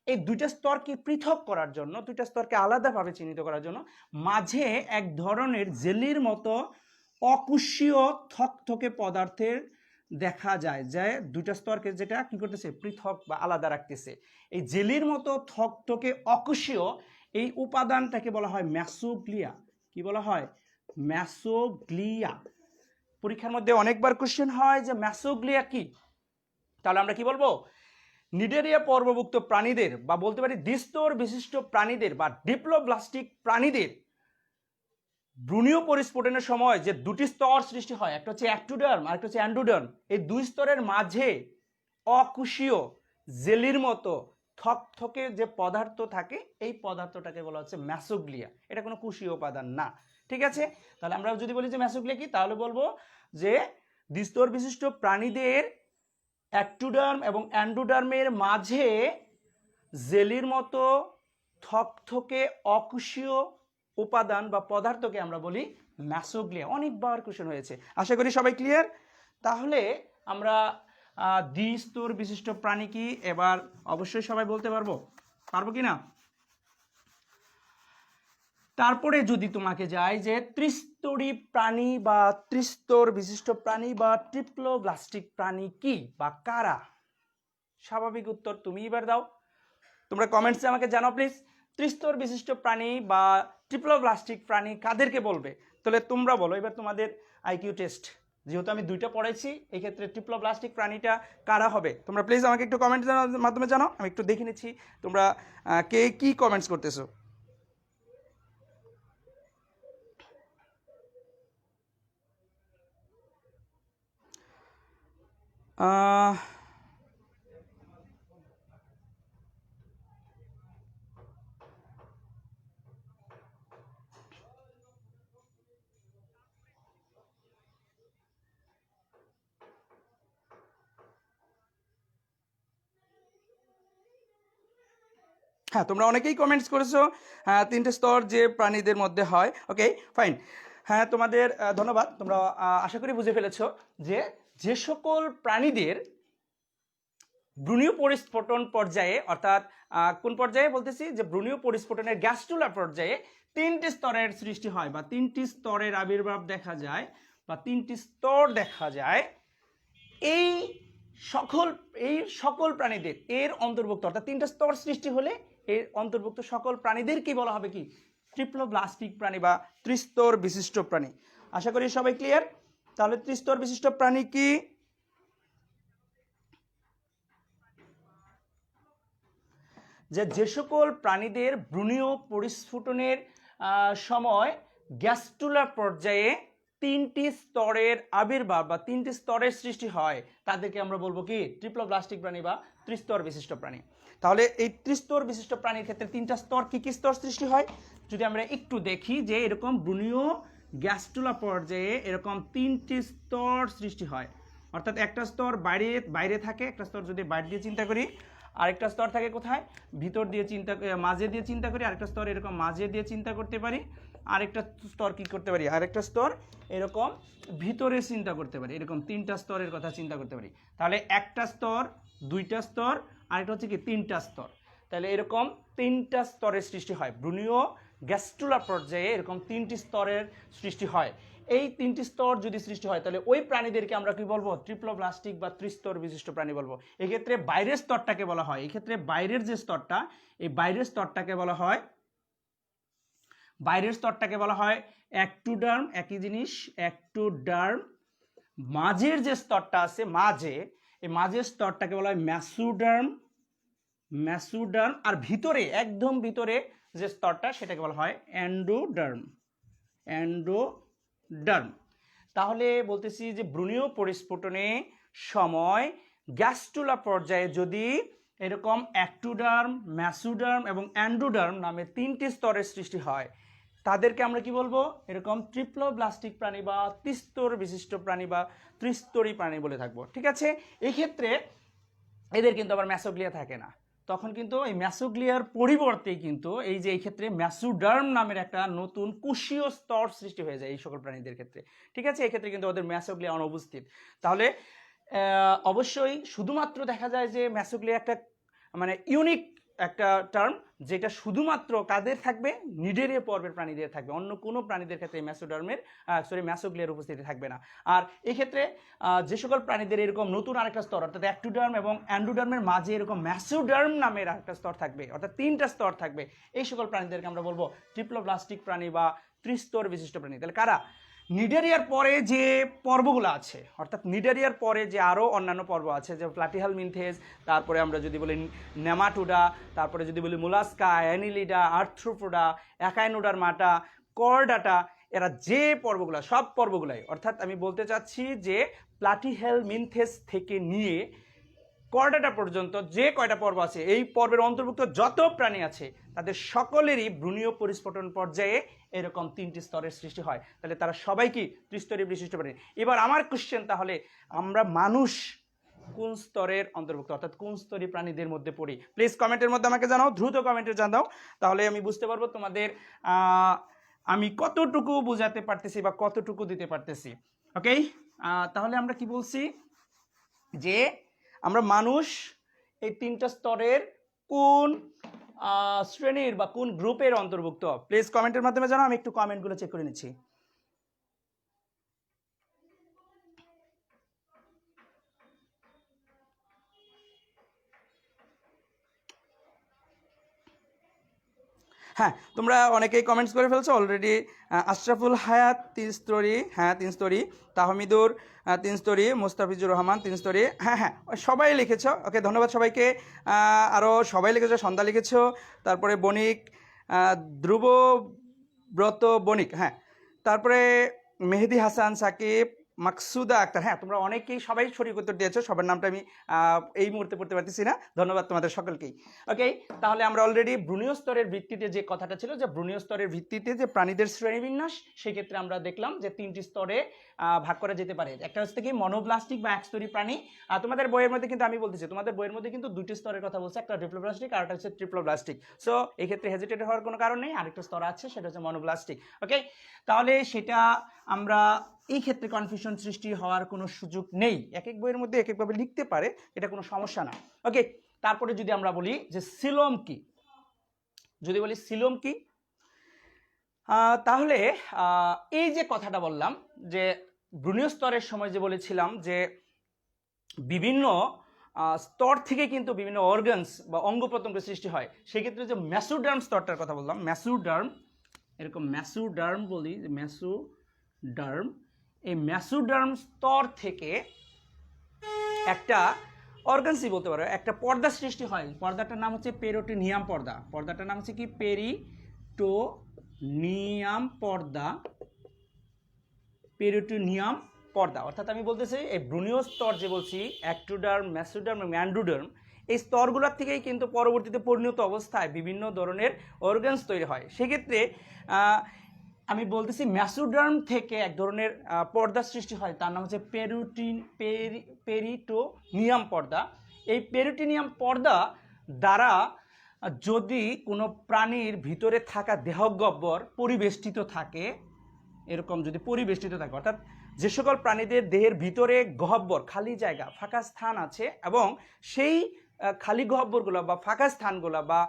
এই দুইটা স্তরকে পৃথক করার জন্য, দুইটা স্তরকে আলাদাভাবে চিহ্নিত করার জন্য মাঝে এক ধরনের জেলির মতো অকোষীয় থকথকে পদার্থের দেখা যায়, যে দুইটা স্তরকে যেটা কি করতেছে, পৃথক বা আলাদা রাখতেছে। এই জেলির মতো থকথকে অকোষীয় এই উপাদানটাকে বলা হয় ম্যাসোগ্লিয়া। কি বলা হয়? ম্যাসোগ্লিয়া। পরীক্ষার মধ্যে অনেকবার কোশ্চেন হয় যে ম্যাসোগ্লিয়া কি, তাহলে আমরা কি বলবো? নিডারিয়া পর্বভুক্ত প্রাণীদের বা বলতে পারি দ্বিস্তর বিশিষ্ট প্রাণীদের বা ডিপ্লোব্লাস্টিক প্রাণীদের ভ্রূণীয় পরিস্ফুটনের সময় যে দুটি স্তর সৃষ্টি হয়, একটা হচ্ছে অ্যাক্টোডার্ম আর একটা হচ্ছে অ্যান্ডোডার্ম, এই দুই স্তরের মাঝে অকোষীয় জেলির মতো থকথকে যে পদার্থ থাকে, এই পদার্থটাকে বলা হচ্ছে ম্যাসোগ্লিয়া। এটা কোনো কোষীয় উপাদান না, ঠিক আছে? তাহলে আমরা যদি বলি যে ম্যাসোগ্লিয়া কি, তাহলে বলবো যে দ্বিস্তর বিশিষ্ট প্রাণীদের অ্যাক্টোডার্ম এবং অ্যান্ডোডার্মের মাঝে জেলির মতো থকথকে অকোষীয় উপাদান বা পদার্থকে আমরা বলি ম্যাসোগ্লিয়া। অনেকবার কোশ্চেন হয়েছে, আশা করি সবাই ক্লিয়ার। তাহলে আমরা দ্বিস্তর বিশিষ্ট প্রাণী কি এবার অবশ্যই সবাই বলতে পারবো কি না? তারপরে যদি তোমাকে যাই যে ত্রিস্তরী প্রাণী বা ত্রিস্তর বিশিষ্ট প্রাণী বা ট্রিপ্লোব্লাস্টিক প্রাণী কি বা কারা, স্বাভাবিক উত্তর তুমি এবার দাও, তোমরা কমেন্টসে আমাকে জানাও প্লিজ। ত্রিস্তর বিশিষ্ট প্রাণী বা ট্রিপ্লোব্লাস্টিক প্রাণী কাদেরকে বলবে? তাহলে তোমরা বলো এবার, তোমাদের আইকিউ টেস্ট, যেহেতু আমি দুইটা পড়াইছি, এই ক্ষেত্রে ট্রিপ্লোব্লাস্টিক প্রাণীটা কারা হবে? তোমরা প্লিজ আমাকে একটু কমেন্টের মাধ্যমে জানাও, আমি একটু দেখে নিচ্ছি তোমরা কে কি কমেন্টস করতেছো। হ্যাঁ, তোমরা অনেকেই কমেন্টস করেছো, হ্যাঁ, তিনটে স্তর যে প্রাণীদের মধ্যে হয়। ওকে, ফাইন। হ্যাঁ, তোমাদের ধন্যবাদ। তোমরা আশা করি বুঝে ফেলেছো যে সকল প্রাণীদের ভ্রূণীয় পরিস্ফুটন পর্যায়ে, অর্থাৎ কোন পর্যায়ে বলতেছি, যে ভ্রূণীয় পরিস্ফুটনের গ্যাস্ট্রুলার পর্যায়ে তিনটি স্তরের সৃষ্টি হয় বা তিনটি স্তরের আবির্ভাব দেখা যায় বা তিনটি স্তর দেখা যায়, এই সকল প্রাণীদের এর অন্তর্ভুক্ত, অর্থাৎ তিনটা স্তর সৃষ্টি হলে এর অন্তর্ভুক্ত সকল প্রাণীদের কি বলা হবে? কি? ট্রিপ্লোব্লাস্টিক প্রাণী বা ত্রিস্তর বিশিষ্ট প্রাণী। আশা করি সবাই ক্লিয়ার। তাহলে ত্রিস্তর বিশিষ্ট প্রাণী কি? যে সকল প্রাণীদের ভ্রূণীয় পরিস্ফুটনের সময় গ্যাস্ট্রুলার পর্যায়ে তিনটি স্তরের আবির্ভাব বা তিনটি স্তরের সৃষ্টি হয়, তাদেরকে আমরা বলবো কি? ট্রিপ্লোব্লাস্টিক প্রাণী বা ত্রিস্তর বিশিষ্ট প্রাণী। তাহলে এই ত্রিস্তর বিশিষ্ট প্রাণীর ক্ষেত্রে তিনটা স্তর কি কি স্তর সৃষ্টি হয় যদি আমরা একটু দেখি, যে এরকম ব্রুনীয় গ্যাস্ট্রুলা পর্যায়ে এরকম তিনটি স্তর সৃষ্টি হয়। অর্থাৎ একটা স্তর বাইরে থাকে, একটা স্তর যদি বাইরে দিয়ে চিন্তা করি, আরেকটা স্তর থাকে কোথায়, ভিতর দিয়ে মাঝে দিয়ে চিন্তা করি, আরেকটা স্তর এরকম মাঝে দিয়ে চিন্তা করতে পারি, আরেকটা স্তর কি করতে পারি, আরেকটা স্তর এরকম ভিতরে চিন্তা করতে পারি, এরকম তিনটা স্তরের কথা চিন্তা করতে পারি। তাহলে একটা স্তর, দুইটা স্তর, আরেকটা হচ্ছে কি তিনটা স্তর। তাহলে এরকম তিনটা স্তরের সৃষ্টি হয় ব্রুনীয় গ্যাস্ট্রুলা পর্যায়ে, এরকম তিনটি স্তরের সৃষ্টি হয়। এই তিনটি স্তর যদি সৃষ্টি হয় তাহলে ওই প্রাণীদেরকে আমরা কি বলবো, ট্রিপ্লোব্লাস্টিক বা ত্রিস্তর বিশিষ্ট প্রাণী বলবো। এক্ষেত্রে বাইরের স্তরটাকে বলা হয়, এক্ষেত্রে বাইরের যে স্তরটা, এই বাইরের স্তরটাকে বলা হয়, বাইরের স্তরটাকে বলা হয় অ্যাক্টোডার্ম, একই জিনিস অ্যাক্টোডার্ম। মাঝের যে স্তরটা আছে মাঝে, এই মাঝের স্তরটাকে বলা হয় ম্যাসোডার্ম, ম্যাসোডার্ম। আর ভিতরে একদম ভিতরে যে স্তরটা সেটাকে বলা হয় এন্ডোডার্ম, এন্ডোডার্ম। তাহলে বলতেছি যে ব্রুনীয় পরিস্ফুটনে সময় গ্যাস্ট্রুলা পর্যায়ে যদি এরকম অ্যাক্টোডার্ম, ম্যাসোডার্ম এবং এন্ডোডার্ম নামে তিনটি স্তরের সৃষ্টি হয়, তাদেরকে আমরা কি বলবো, এরকম ট্রিপ্লোব্লাস্টিক প্রাণী বা ত্রিস্তর বিশিষ্ট প্রাণী বা ত্রিস্তরী প্রাণী বলে থাকবো। ঠিক আছে, এই ক্ষেত্রে এদের কিন্তু আবার ম্যাসোগ্লিয়া থাকে না, তখন কিন্তু এই ম্যাসোগ্লিয়ার পরিবর্তে কিন্তু এই যে এই ক্ষেত্রে ম্যাসোডার্ম নামের একটা নতুন কোষীয় স্তর সৃষ্টি হয়ে যায় এই সকল প্রাণীদের ক্ষেত্রে। ঠিক আছে, এই ক্ষেত্রে কিন্তু ওদের ম্যাসোগ্লিয়া অনুপস্থিত। তাহলে অবশ্যই শুধুমাত্র দেখা যায় যে ম্যাসোগ্লিয়া একটা মানে ইউনিক একটা টার্ম, যেটা শুধুমাত্র কাদের থাকবে, নিডেরিয়া পর্বের প্রাণীদের থাকবে, অন্য কোনো প্রাণীদের ক্ষেত্রে ম্যাসোগ্লিয়ার উপস্থিতি থাকবে না। আর এই ক্ষেত্রে যে সকল প্রাণীদের এরকম নতুন আরেকটা স্তর, অর্থাৎ অ্যাক্টোডার্ম এবং অ্যান্ডোডার্মের মাঝে এরকম ম্যাসোডার্ম নামের আরেকটা স্তর থাকবে, অর্থাৎ তিনটা স্তর থাকবে, এই সকল প্রাণীদেরকে আমরা বলবো ট্রিপ্লোব্লাস্টিক প্রাণী বা ত্রিস্তর বিশিষ্ট প্রাণী। তাহলে কারা, নিডারিয়ার পরে যে পর্বগুলো আছে, অর্থাৎ নিডারিয়ার পরে যে আরও অন্যান্য পর্ব আছে, যে প্লাটিহেলমিনথেস, তারপরে আমরা যদি বলি নেমাটোডা, তারপরে যদি বলি মোলাস্কা, অ্যানিলিডা, আর্থ্রোপোডা, অ্যাকাইনোডারমাটা, কর্ডাটা, এরা যে পর্বগুলো, সব পর্বগুলাই, অর্থাৎ আমি বলতে চাচ্ছি যে প্লাটিহেলমিনথেস থেকে নিয়ে কর্ডাটা পর্যন্ত যে কয়টা পর্ব আছে, এই পর্বের অন্তর্ভুক্ত যত প্রাণী আছে তাদের সকলেরই ব্রুনীয় পরিস্ফুটন পর্যায়ে এরকম তিনটি স্তরের সৃষ্টি হয়। তাহলে তারা সবাই কি ত্রিস্তরী বিশিষ্ট প্রাণী। এবার আমার কোশ্চেন, তাহলে আমরা মানুষ কোন স্তরের অন্তর্ভুক্ত, অর্থাৎ কোন স্তরী প্রাণীদের মধ্যে পড়ি? প্লিজ কমেন্টের মধ্যে আমাকে জানাও, দ্রুত কমেন্টে জানাও, তাহলে আমি বুঝতে পারবো তোমাদের আমি কতটুকু বোঝাতে পারতেছি বা কতটুকু দিতে পারতেছি। ওকে, তাহলে আমরা কি বলছি যে আমরা মানুষ এই তিনটা স্তরের কোন শ্রেণীর বা কোন গ্রুপের অন্তর্ভুক্ত? প্লিজ কমেন্টের মাধ্যমে জানাও, আমি একটু কমেন্টগুলো চেক করে নিচ্ছি। হ্যাঁ, তোমরা অনেকেই কমেন্টস করে ফেলছো অলরেডি। আশরাফুল হায়াত তিনস্তরী, হ্যাঁ তিনস্তরী, তাহমিদুর তিনস্তরী, মুস্তাফিজুর রহমান তিনস্তরী, হ্যাঁ হ্যাঁ সবাই লিখেছো। ওকে, ধন্যবাদ সবাইকে। আরও সবাই লিখেছো, সন্ধ্যা লিখেছো, তারপরে বণিক, ধ্রুব ব্রত বণিক, হ্যাঁ, তারপরে মেহেদি হাসান, সাকিব, মাকসুদা আক্তার, হ্যাঁ তোমরা অনেকেই সবাই সঠিক উত্তর দিয়েছো, সবার নামটা আমি এই মুহূর্তে পড়তে পারতেছি না, ধন্যবাদ তোমাদের সকলকেই। ওকে, তাহলে আমরা অলরেডি ব্রুনীয় স্তরের ভিত্তিতে যে কথাটা ছিল, যে ব্রুনীয় স্তরের ভিত্তিতে যে প্রাণীদের শ্রেণীবিন্যাস, সেই ক্ষেত্রে আমরা দেখলাম যে তিনটি স্তরে ভাগ করা যেতে পারে। একটা হচ্ছে কি মনোপ্লাস্টিক বা একস্তরী প্রাণী। তোমাদের বইয়ের মধ্যে কিন্তু আমি বলতেছি, তোমাদের বইয়ের মধ্যে কিন্তু দুটি স্তরের কথা বলছে, একটা ডিপ্লোপ্লাস্টিক আর একটা হচ্ছে ট্রিপ্লোপ্লাস্টিক। সো এই ক্ষেত্রে হেজিটেট হওয়ার কোনো কারণ নেই, আরেকটা স্তর আছে, সেটা হচ্ছে মনোপ্লাস্টিক। ওকে, তাহলে সেটা আমরা এই ক্ষেত্রে কনফিউশন সৃষ্টি হওয়ার কোনো সুযোগ নেই, এক এক বইয়ের মধ্যে এক একভাবে লিখতে পারে, এটা কোনো সমস্যা না। ওকে, তারপরে যদি আমরা বলি যে সিলোম কি, যদি বলি সিলোম কি, তাহলে এই যে কথাটা বললাম যে ব্রুনীয় স্তরের সময় যে বলেছিলাম যে বিভিন্ন স্তর থেকে কিন্তু বিভিন্ন অর্গানস বা অঙ্গ প্রত্যঙ্গ সৃষ্টি হয়, সেক্ষেত্রে যে ম্যাসোডার্ম স্তরটার কথা বললাম, ম্যাসোডার্ম, এরকম ম্যাসোডার্ম বলি, ম্যাসোডার্ম, এই ম্যাসোডার্ম স্তর থেকে একটা অর্গানসই বলতে পারো, একটা পর্দা সৃষ্টি হয়, পর্দাটার নাম হচ্ছে পেরিটোনিয়াম পর্দা। পর্দাটার নাম হচ্ছে কি পেরিটোনিয়াম পর্দা, পেরিটোনিয়াম পর্দা। অর্থাৎ আমি বলতেছি এই ব্রুনীয় স্তর যে বলছি, অ্যাক্টোডার্ম, ম্যাসোডার্ম এবং অ্যান্ডোডার্ম, এই স্তরগুলোর থেকেই কিন্তু পরবর্তীতে পরিণত অবস্থায় বিভিন্ন ধরনের অর্গানস তৈরি হয়। সেক্ষেত্রে আমি বলতেছি মেসোডার্ম থেকে এক ধরনের পর্দা সৃষ্টি হয়, তার নাম হচ্ছে পেরিটোনিয়াম পর্দা। এই পেরিটোনিয়াম পর্দা দ্বারা যদি কোনো প্রাণীর ভিতরে থাকা দেহগহ্বর পরিবেষ্টিত থাকে, এরকম যদি পরিবেষ্টিত থাকে, অর্থাৎ যে সকল প্রাণীদের দেহের ভিতরে গহ্বর খালি জায়গা ফাঁকা স্থান আছে এবং সেই খালি গহ্বরগুলো বা ফাঁকা স্থানগুলো বা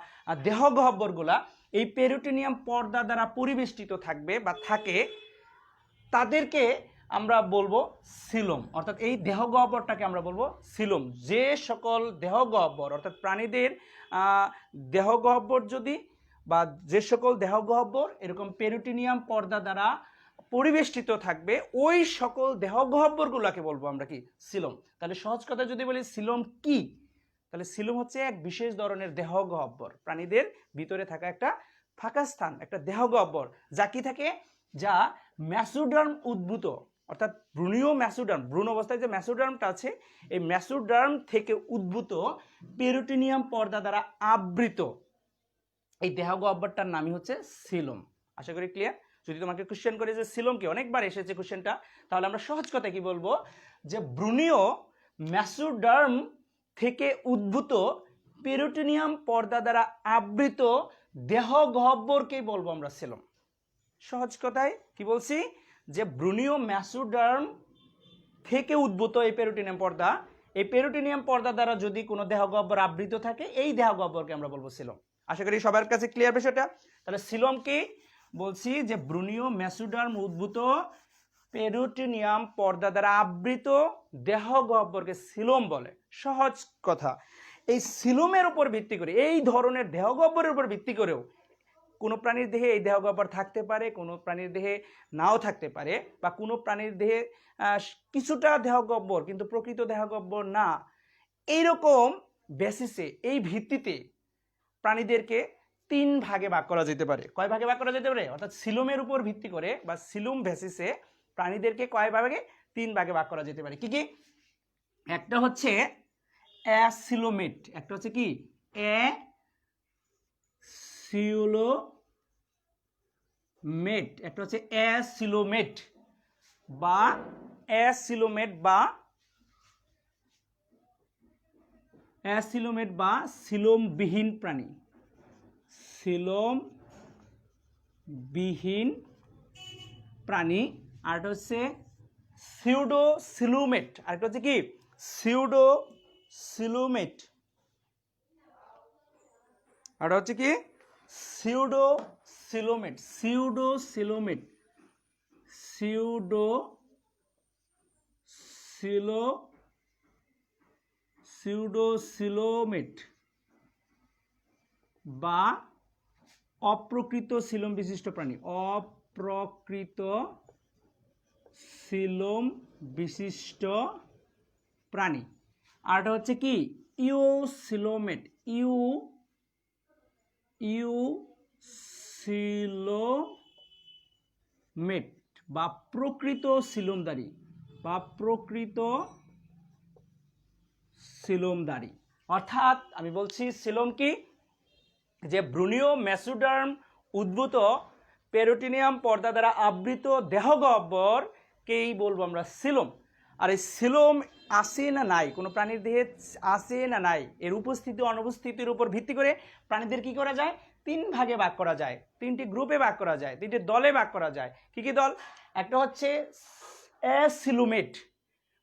দেহ গহ্বরগুলা এই পেরিটোনিয়াম পর্দা দ্বারা পরিবেষ্টিত থাকবে বা থাকে, তাদেরকে আমরা বলবো সিলোম। অর্থাৎ এই দেহ গহ্বরটাকে আমরা বলবো সিলোম। যে সকল দেহ গহ্বর অর্থাৎ প্রাণীদের দেহ গহ্বর যদি বা যে সকল দেহ গহ্বর এরকম পেরিটোনিয়াম পর্দা দ্বারা পরিবেষ্টিত থাকবে, ওই সকল দেহ গহ্বরগুলোকে বলবো আমরা কি সিলোম। তাহলে সহজ কথা যদি বলি সিলোম কি, তাহলে সিলোম হচ্ছে এক বিশেষ ধরনের দেহ গহ্বর, প্রাণীদের ভিতরে থাকা একটা ফাঁকা স্থান, একটা দেহ গহ্বর, যা কি থাকে, যা মেসোডার্ম উদ্ভূত, অর্থাৎ ভ্রূণীয় মেসোডার্ম, ভ্রূণ অবস্থায় যে মেসোডার্মটা আছে এই মেসোডার্ম থেকে উদ্ভূত পেরিটোনিয়াম পর্দা দ্বারা আবৃত এই দেহ গহ্বরটার নামই হচ্ছে সিলোম। আশা করি ক্লিয়ার। যদি তোমাকে কোশ্চেন করে যে সিলোম কি, অনেকবার এসেছে কোশ্চেনটা, তাহলে আমরা সহজ কথা কি বলবো যে ভ্রূণীয় মেসোডার্ম থেকে উদ্ভূত পেরিটোনিয়াম পর্দা দ্বারা আবৃত দেহ গহ্বরকেই বলবো আমরা সিলোম। সহজ কথায় কি বলছি যে ভ্রূণীয় মেসোডার্ম থেকে উদ্ভূত এই পেরিটোনিয়াম পর্দা, এই পেরিটোনিয়াম পর্দা দ্বারা যদি কোনো দেহ গহ্বর আবৃত থাকে, এই দেহ গহ্বরকে আমরা বলবো সিলোম। আশা করি সবার কাছে ক্লিয়ার বিষয়টা। তাহলে সিলোম কি বলছি যে ভ্রূণীয় মেসোডার্ম উদ্ভূত পেরিটোনিয়াম পর্দা দ্বারা আবৃত দেহ গহ্বরকে সিলোম বলে। সহজ কথা। এই সিলোমের উপর ভিত্তি করে, এই ধরনের দেহ গহ্বরের উপর ভিত্তি করেও কোনো প্রাণীর দেহে এই দেহ গহ্বর থাকতে পারে, কোনো প্রাণীর দেহে নাও থাকতে পারে, বা কোনো প্রাণীর দেহে কিছুটা দেহ গহ্বর কিন্তু প্রকৃত দেহ গহ্বর না। এইরকম বেসিসে, এই ভিত্তিতে প্রাণীদেরকে 3 ভাগে ভাগ করা যেতে পারে। কয় ভাগে ভাগ করা যেতে পারে? অর্থাৎ সিলোমের উপর ভিত্তি করে বা সিলোম বেসিসে প্রাণীদেরকে কয় ভাগে? 3 ভাগে ভাগ করা যেতে পারে। কি কি? একটা হচ্ছে অ্যাসিলোমেট, একটা হচ্ছে কি অ্যাসিলোমেট, একটা হচ্ছে অ্যাসিলোমেট বা সিলোমবিহীন প্রাণী, সিলোমবিহীন প্রাণী। আর একটা হচ্ছে সিউডোসিলোমেট, আর একটা হচ্ছে কি সিউডোসিলোমেট, আর হচ্ছে কি সিউডোসিলোমেট, সিউডোসিলোমেট বা অপ্রকৃত সিলোম বিশিষ্ট প্রাণী, অপ্রকৃত সিলোম বিশিষ্ট প্রাণী। আরটা হচ্ছে কি ইউসিলোমেট, ইউসিলোমেট বা প্রকৃত সিলোমদারি বা প্রকৃত সিলোমদারি। অর্থাৎ আমি বলছি সিলোম কি, যে ভ্রূণীয় মেসোডার্ম উদ্ভূত পেরিটোনিয়াম পর্দা দ্বারা আবৃত দেহ গহ্বরকেই বলবো আমরা সিলোম। আর এই সিলোম আছে না নাই, কোনো প্রাণীর দেহে আছে না নাই, এর উপস্থিতি অনুপস্থিতির উপর ভিত্তি করে প্রাণীদের কি করা যায়? 3 ভাগে ভাগ করা যায়, 3টি গ্রুপে ভাগ করা যায়, 3টি দলে ভাগ করা যায়। কি কি দল? একটা হচ্ছে অ্যাসিলোমেট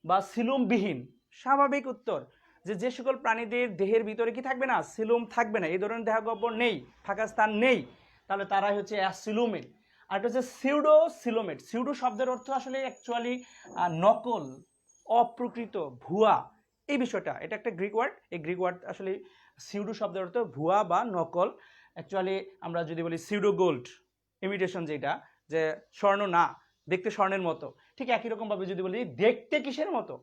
বা সিলোমবিহীন। স্বাভাবিক উত্তর যে সকল প্রাণীদের দেহের ভিতরে কি থাকবে না? সিলোম থাকবে না, এই ধরনের দেহ গহ্বর নেই, ফাঁকা স্থান নেই, তাহলে তারাই হচ্ছে অ্যাসিলোমেট। আর একটা হচ্ছে সিউডোসিলোমেট। সিউডো শব্দের অর্থ আসলে অ্যাকচুয়ালি নকল, অপ্রকৃত, ভুয়া, এই বিষয়টা। এটা একটা গ্রিক ওয়ার্ড, এই গ্রিক ওয়ার্ড আসলে সিউডো শব্দের অর্থ ভুয়া বা নকল। অ্যাকচুয়ালি আমরা যদি বলি সিউডো গোল্ড, ইমিটেশন, যেটা যে স্বর্ণ না, দেখতে স্বর্ণের মতো, ঠিক একই রকমভাবে যদি বলি দেখতে কিসের মতো?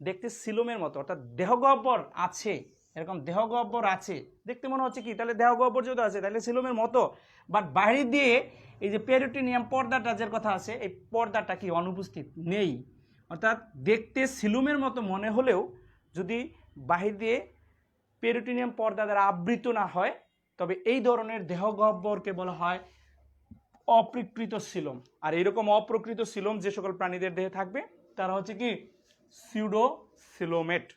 দেখতে সিলোমের মতো, অর্থাৎ দেহগহ্বর আছে, এরকম দেহগহ্বর আছে, দেখতে মনে হচ্ছে কি, তাহলে দেহগহ্বর যদি আছে তাহলে সিলোমের মতো, বাট বাইরে দিয়ে এই যে পেরিটোনিয়াম পর্দাটা যে কথা আছে, এই পর্দাটা কি অনুপস্থিত নেই। অর্থাৎ দেখতে সিলোমের মতো মনে হলেও যদি বাহির দিয়ে পেরিটোনিয়াম পর্দা দ্বারা আবৃত না হয়, তবে এই ধরনের দেহগহ্বরকে বলা হয় অপ্রকৃত সিলোম। আর এরকম অপ্রকৃত সিলোম যে সকল প্রাণীদের দেহে থাকবে তারা হচ্ছে কি সিউডোসিলোমেট।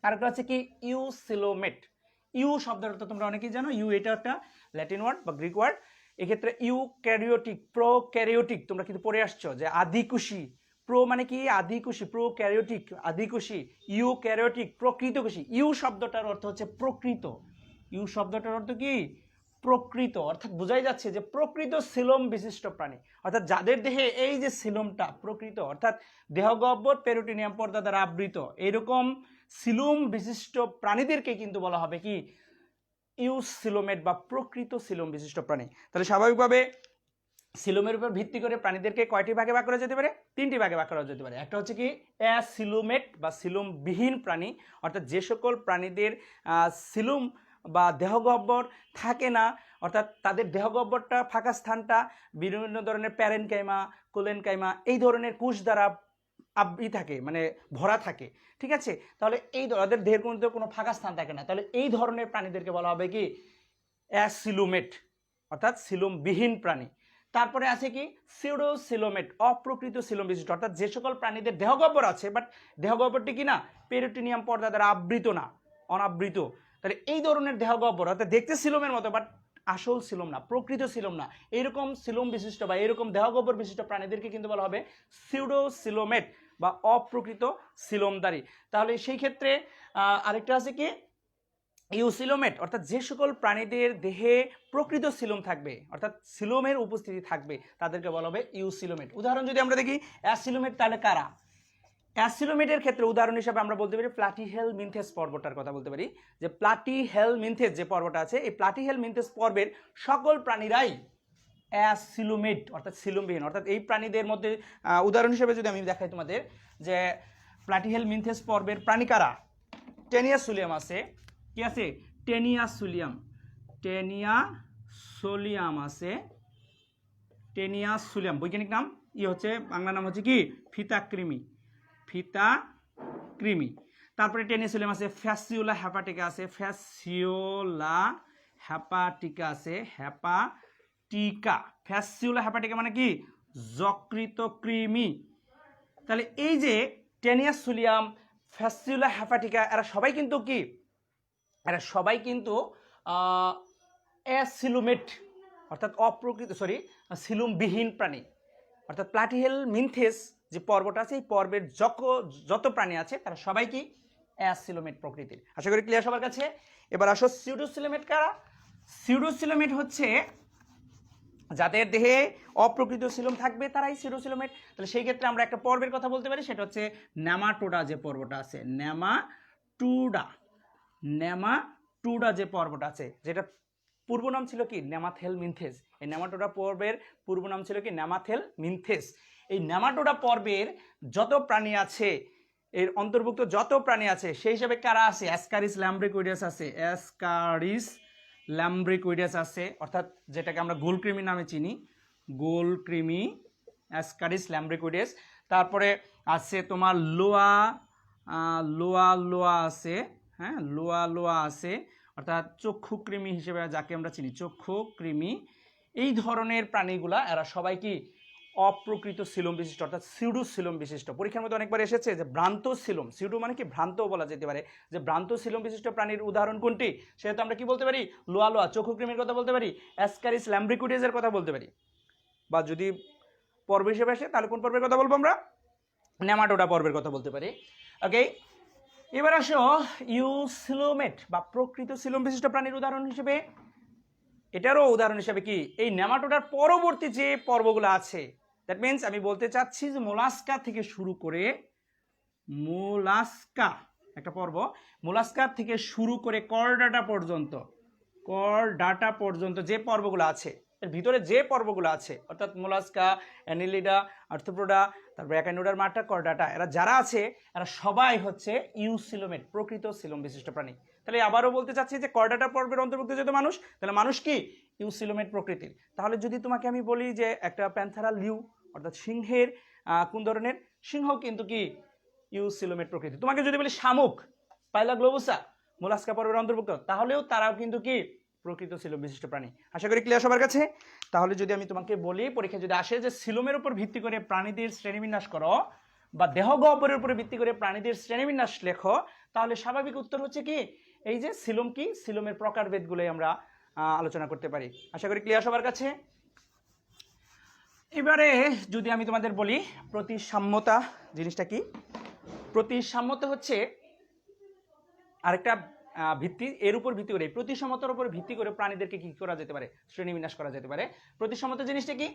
আরেকটা হচ্ছে কি ইউসিলোমেট। ইউ শব্দের অর্থ তোমরা অনেকেই জানো, ইউ এটা একটা ল্যাটিন ওয়ার্ড বা গ্রিক ওয়ার্ড। এক্ষেত্রে ইউক্যারিওটিক, প্রোক্যারিওটিক তোমরা কিন্তু পড়ে আসছো যে আদিকোষী। প্রো মানে কি আদিকোষী, প্রোক্যারিওটিক আদিকোষী, ইউক্যারিওটিক প্রকৃতকোষী। ইউ শব্দটার অর্থ হচ্ছে প্রকৃত। ইউ শব্দটার অর্থ কি প্রকৃত, অর্থাৎ বোঝাই যাচ্ছে যে প্রকৃত সিলোম বিশিষ্ট প্রাণী, অর্থাৎ যাদের দেহে এই যে সিলোমটা প্রকৃত, অর্থাৎ দেহগহ্বর পেরিটোনিয়াম পর্দা দ্বারা আবৃত, এরকম সিলোম বিশিষ্ট প্রাণীদেরকে কিন্তু বলা হবে কি ইউসিলোমেট বা প্রকৃত সিলোম বিশিষ্ট প্রাণী। তাহলে স্বাভাবিকভাবে সিলোমের উপর ভিত্তি করে প্রাণীদেরকে কয়টি ভাগে ভাগ করা যেতে পারে? 3টি ভাগে ভাগ করা যেতে পারে। একটা হচ্ছে কি অ্যাসিলোমেট বা সিলোমবিহীন প্রাণী, অর্থাৎ যে সকল প্রাণীদের সিলোম বা দেহগহ্বর থাকে না, অর্থাৎ তাদের দেহগহ্বরটা ফাঁকা স্থানটা বিভিন্ন ধরনের প্যারেনকাইমা, কোলেনকাইমা এই ধরনের কোষ দ্বারা থাকে, মানে ভরা থাকে, ঠিক আছে। তাহলে এই ওদের দেহের মধ্যে কোনো ফাঁকা স্থান থাকে না, তাহলে এই ধরনের প্রাণীদেরকে বলা হবে কি অ্যাসিলোমেট, অর্থাৎ সিলোমবিহীন প্রাণী। তারপরে আছে কি সিউডোসিলোমেট, অপ্রকৃত সিলোম বিশিষ্ট, অর্থাৎ যে সকল প্রাণীদের দেহগহ্বর আছে বাট দেহগহ্বরটি কি না পেরিটোনিয়াম পর্দা দ্বারা আবৃত না, অনাবৃত। তাহলে এই ধরনের দেহগহ্বর অর্থাৎ দেখতে সিলোমের মতো বাট আসল সিলোম না, প্রকৃত সিলোম না, এরকম সিলোম বিশিষ্ট বা এরকম দেহগহ্বর বিশিষ্ট প্রাণীদেরকে কিন্তু বলা হবে সিউডোসিলোমেট বা অপ্রকৃত সিলোমধারী। তাহলে সেই ক্ষেত্রে আরেকটা আছে কি ইউসিলোমেট, অর্থাৎ যে সকল প্রাণীদের দেহে প্রকৃত সিলোম থাকবে, অর্থাৎ সিলোমের উপস্থিতি থাকবে, তাদেরকে বলা হবে ইউসিলোমেট। উদাহরণ যদি আমরা দেখি অ্যাসিলোমেট, তাহলে কারা? অ্যাসিলোমেটের ক্ষেত্রে উদাহরণ হিসেবে আমরা বলতে পারি প্লাটিহেলমিনথেস পর্বটার কথা বলতে পারি, যে প্লাটিহেলমিনথেস যে পর্বটা আছে, এই প্লাটিহেলমিনথেস পর্বের সকল প্রাণীরাই অ্যাসিলোমেট, অর্থাৎ সিলোমবিহীন। অর্থাৎ এই প্রাণীদের মধ্যে উদাহরণ হিসেবে যদি আমি দেখাই তোমাদের যে প্লাটিহেলমিনথেস পর্বের প্রাণী কারা? টেনিয়াসুলিয়াম আছে, কি আছে? টেনিয়াসুলিয়াম আছে, টেনিয়াসুলিয়াম বৈজ্ঞানিক নাম, হচ্ছে বাংলা নাম হচ্ছে কি ফিতাকৃমি। তারপরে টেনিয়াসুলিয়াম আছে, ফ্যাসিওলা হ্যাপাটিকা আছে, ফ্যাসিওলা হ্যাপাটিকা মানে কি যকৃত কৃমি। তাহলে এই যে টেনিয়াসুলিয়াম, ফ্যাসিওলা হ্যাপাটিকা, এরা সবাই কিন্তু অ্যাসিলোমেট, অর্থাৎ সিলোমবিহীন প্রাণী। অর্থাৎ প্লাটিহেলমিনথেস যে পর্বটা আছে, এই পর্বের যত প্রাণী আছে তারা সবাই কি অ্যাসিলোমেট প্রকৃতির। আশা করি ক্লিয়ার সবার কাছে। এবার আসো সিউডোসিলোমেট কারা? সিউডোসিলোমেট হচ্ছে যাদের দেহে অপ্রকৃত সিলোম থাকবে তারাই সিউডোসিলোমেট। তাহলে সেই ক্ষেত্রে আমরা একটা পর্বের কথা বলতে পারি, সেটা হচ্ছে নেমাটোডা যে পর্বটা আছে, নেমাটোডা যে পর্বটা আছে, যেটা পূর্ব নাম ছিল কি নেমাথেলমিনথেস। এই নেমাটোডা পর্বের পূর্ব নাম ছিল কি নেমাথেলমিনথেস। এই নেমাটোডা পর্বের যত প্রাণী আছে, এর অন্তর্ভুক্ত যত প্রাণী আছে সেই হিসাবে কারা আছে? অ্যাসকারিস ল্যাম্ব্রিকোইডাস আছে, অর্থাৎ যেটাকে আমরা গোলকৃমি নামে চিনি, গোলকৃমি অ্যাসকারিস ল্যাম্ব্রিকোইডাস। তারপরে আছে তোমার লোয়া আছে, হ্যাঁ লোয়া আছে, অর্থাৎ চক্ষুকৃমি হিসেবে যাকে আমরা চিনি, চক্ষুকৃমি। এই ধরনের প্রাণীগুলা এরা সবাই কি অপ্রকৃত সিলোম বিশিষ্ট, অর্থাৎ সিউডোসিলোম বিশিষ্ট। পরীক্ষার মধ্যে অনেকবার এসেছে যে ভ্রান্ত সিলোম, সিউডো মানে কি ভ্রান্ত বলা যেতে পারে, যে ভ্রান্ত সিলোম বিশিষ্ট প্রাণীর উদাহরণ কোনটি? সেহেতু আমরা কি বলতে পারি? লোয়া চক্ষুকৃমির কথা বলতে পারি, অ্যাসকারিস ল্যাম্ব্রিকোইডাসের কথা বলতে পারি, বা যদি পর্ব হিসেবে আসে তাহলে কোন পর্বের কথা বলবো আমরা? নেমাটোডা পর্বের কথা বলতে পারি। ওকে, এবার আসো ইউসিলোমেট বা প্রকৃত সিলোম বিশিষ্ট প্রাণীর উদাহরণ হিসেবে, এটারও উদাহরণ হিসেবে কি এই নেমাটোডার পরবর্তী যে পর্বগুলো আছে, দ্যাট মিনস আমি বলতে চাচ্ছি যে মোলাস্কা থেকে শুরু করে, একটা পর্ব, মোলাস্কা থেকে শুরু করে করডাটা পর্যন্ত যে পর্বগুলো আছে, এর ভিতরে যে পর্বগুলো আছে, অর্থাৎ মোলাস্কা, অ্যানিলিডা, আর্থ্রোপোডা, তারপর একাইনোডার মাটা, করডাটা, এরা যারা আছে এরা সবাই হচ্ছে ইউসিলোমেট, প্রকৃত সিলোম বিশিষ্ট প্রাণী। তাহলে আবারও বলতে চাচ্ছি যে করডাটা পর্বের অন্তর্ভুক্ত যেহেতু মানুষ, তাহলে মানুষ কি ইউসিলোমেট প্রকৃতির। তাহলে যদি তোমাকে আমি বলি যে একটা প্যান্থারা লিউ, অর্থাৎ সিংহের কোন ধরনের? সিংহ কিন্তু কি ইউসিলোমেট প্রকৃতি। তোমাকে যদি বলি শামুক, পাইলা গ্লোবোসা, মোলাস্কা পর্বের অন্তর্ভুক্ত, তাহলেও তারাও কিন্তু কি প্রকৃত সিলোম বিশিষ্ট প্রাণী। আশা করি ক্লিয়ার সবার কাছে। তাহলে যদি আমি তোমাকে বলি পরীক্ষা যদি আসে যে সিলোমের উপর ভিত্তি করে প্রাণীদের শ্রেণীবিন্যাস করো বা দেহ গহ্বরের উপরে ভিত্তি করে প্রাণীদের শ্রেণীবিন্যাস লেখো, তাহলে স্বাভাবিক উত্তর হচ্ছে কি এই যে সিলোম কি, সিলোমের প্রকারভেদগুলোই আমরা আলোচনা করতে পারি। আশা করি ক্লিয়ার সবার কাছে। এবারে যদি আমি তোমাদের বলি প্রতিসাম্যতা জিনিসটা কি, প্রতিসাম্যতা হচ্ছে আরেকটা ভিত্তি, এর উপর ভিত্তি করে প্রতিসমতার উপর ভিত্তি করে প্রাণীদেরকে কি করা যেতে পারে, শ্রেণীবিন্যাস করা যেতে পারে। প্রতিসমতা জিনিসটা কি,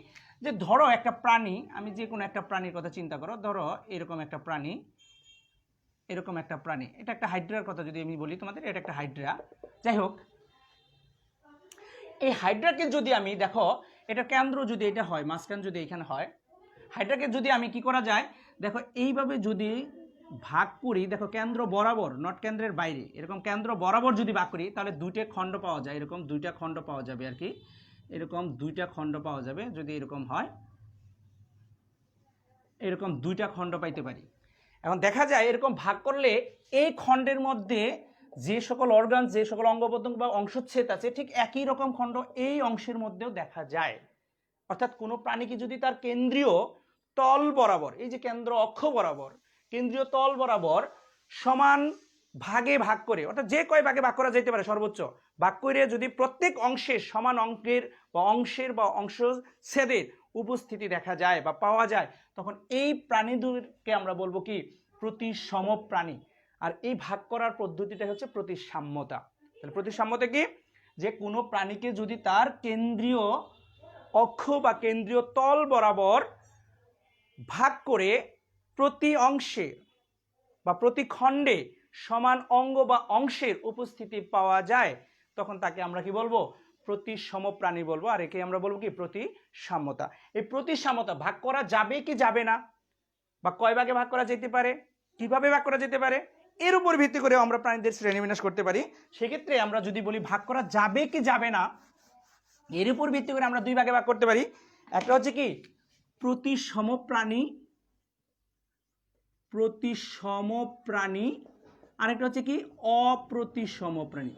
যে ধরো একটা প্রাণী, আমি যে কোনো একটা প্রাণীর কথা চিন্তা করো, ধরো এরকম একটা প্রাণী, এরকম একটা প্রাণী, এটা একটা হাইড্রার কথা যদি আমি বলি তোমাদের, এটা একটা হাইড্রা। যাই হোক, এই হাইড্রাকে যদি আমি দেখো এটা কেন্দ্র যদি এটা হয়, মাঝখান যদি এখানে হয়, হাইড্রাকে যদি আমি কি করা যায় দেখো এইভাবে যদি ভাগ করি, দেখো কেন্দ্র বরাবর, নট কেন্দ্রের বাইরে, এরকম কেন্দ্র বরাবর যদি ভাগ করি তাহলে দুইটা খণ্ড পাওয়া যায়, এরকম দুইটা খণ্ড পাওয়া যাবে আর কি, এরকম দুইটা খণ্ড পাওয়া যাবে। যদি এরকম হয়, এরকম দুইটা খণ্ড পাইতে পারি। এখন দেখা যায় এরকম ভাগ করলে এই খণ্ডের মধ্যে যে সকল অর্গান, যে সকল অঙ্গ প্রত্যঙ্গ বা অংশচ্ছেদ আছে, ঠিক একই রকম খণ্ড এই অংশের মধ্যেও দেখা যায়। অর্থাৎ কোনো প্রাণীকে যদি তার কেন্দ্রীয় তল বরাবর, এই যে কেন্দ্র অক্ষ বরাবর, কেন্দ্রীয় তল বরাবর সমান ভাগে ভাগ করে, অর্থাৎ যে কয় ভাগে ভাগ করা যেতে পারে সর্বোচ্চ ভাগ করে যদি প্রত্যেক অংশের সমান অঙ্কের বা অংশের বা অংশচ্ছেদের উপস্থিতি দেখা যায় বা পাওয়া যায়, তখন এই প্রাণীদেরকে আমরা বলবো কি প্রতিসম প্রাণী। আর এই ভাগ করার পদ্ধতিটা হচ্ছে প্রতিসাম্যতা। তাহলে প্রতিসাম্যতা কি, যে কোনো প্রাণীকে যদি তার কেন্দ্রীয় অক্ষ বা কেন্দ্রীয় তল বরাবর ভাগ করে প্রতি অংশে বা প্রতি খণ্ডে সমান অঙ্গ বা অংশের উপস্থিতি পাওয়া যায়, তখন তাকে আমরা কি বলবো, প্রতিসম প্রাণী বলবো। আর একে আমরা বলবো কি প্রতিসাম্যতা। এই প্রতিসাম্যতা ভাগ করা যাবে কি যাবে না, বা কয় ভাগে ভাগ করা যেতে পারে, কিভাবে ভাগ করা যেতে পারে, এর উপর ভিত্তি করে আমরা প্রাণীদের শ্রেণীবিন্যাস করতে পারি। সেক্ষেত্রে আমরা যদি বলি ভাগ করা যাবে কি যাবে না, এর উপর ভিত্তি করে আমরা দুই ভাগে ভাগ করতে পারি। একটা হচ্ছে কি প্রতিসম প্রাণী, প্রতিসম প্রাণী, আরেকটা হচ্ছে কি অপ্রতিসম প্রাণী,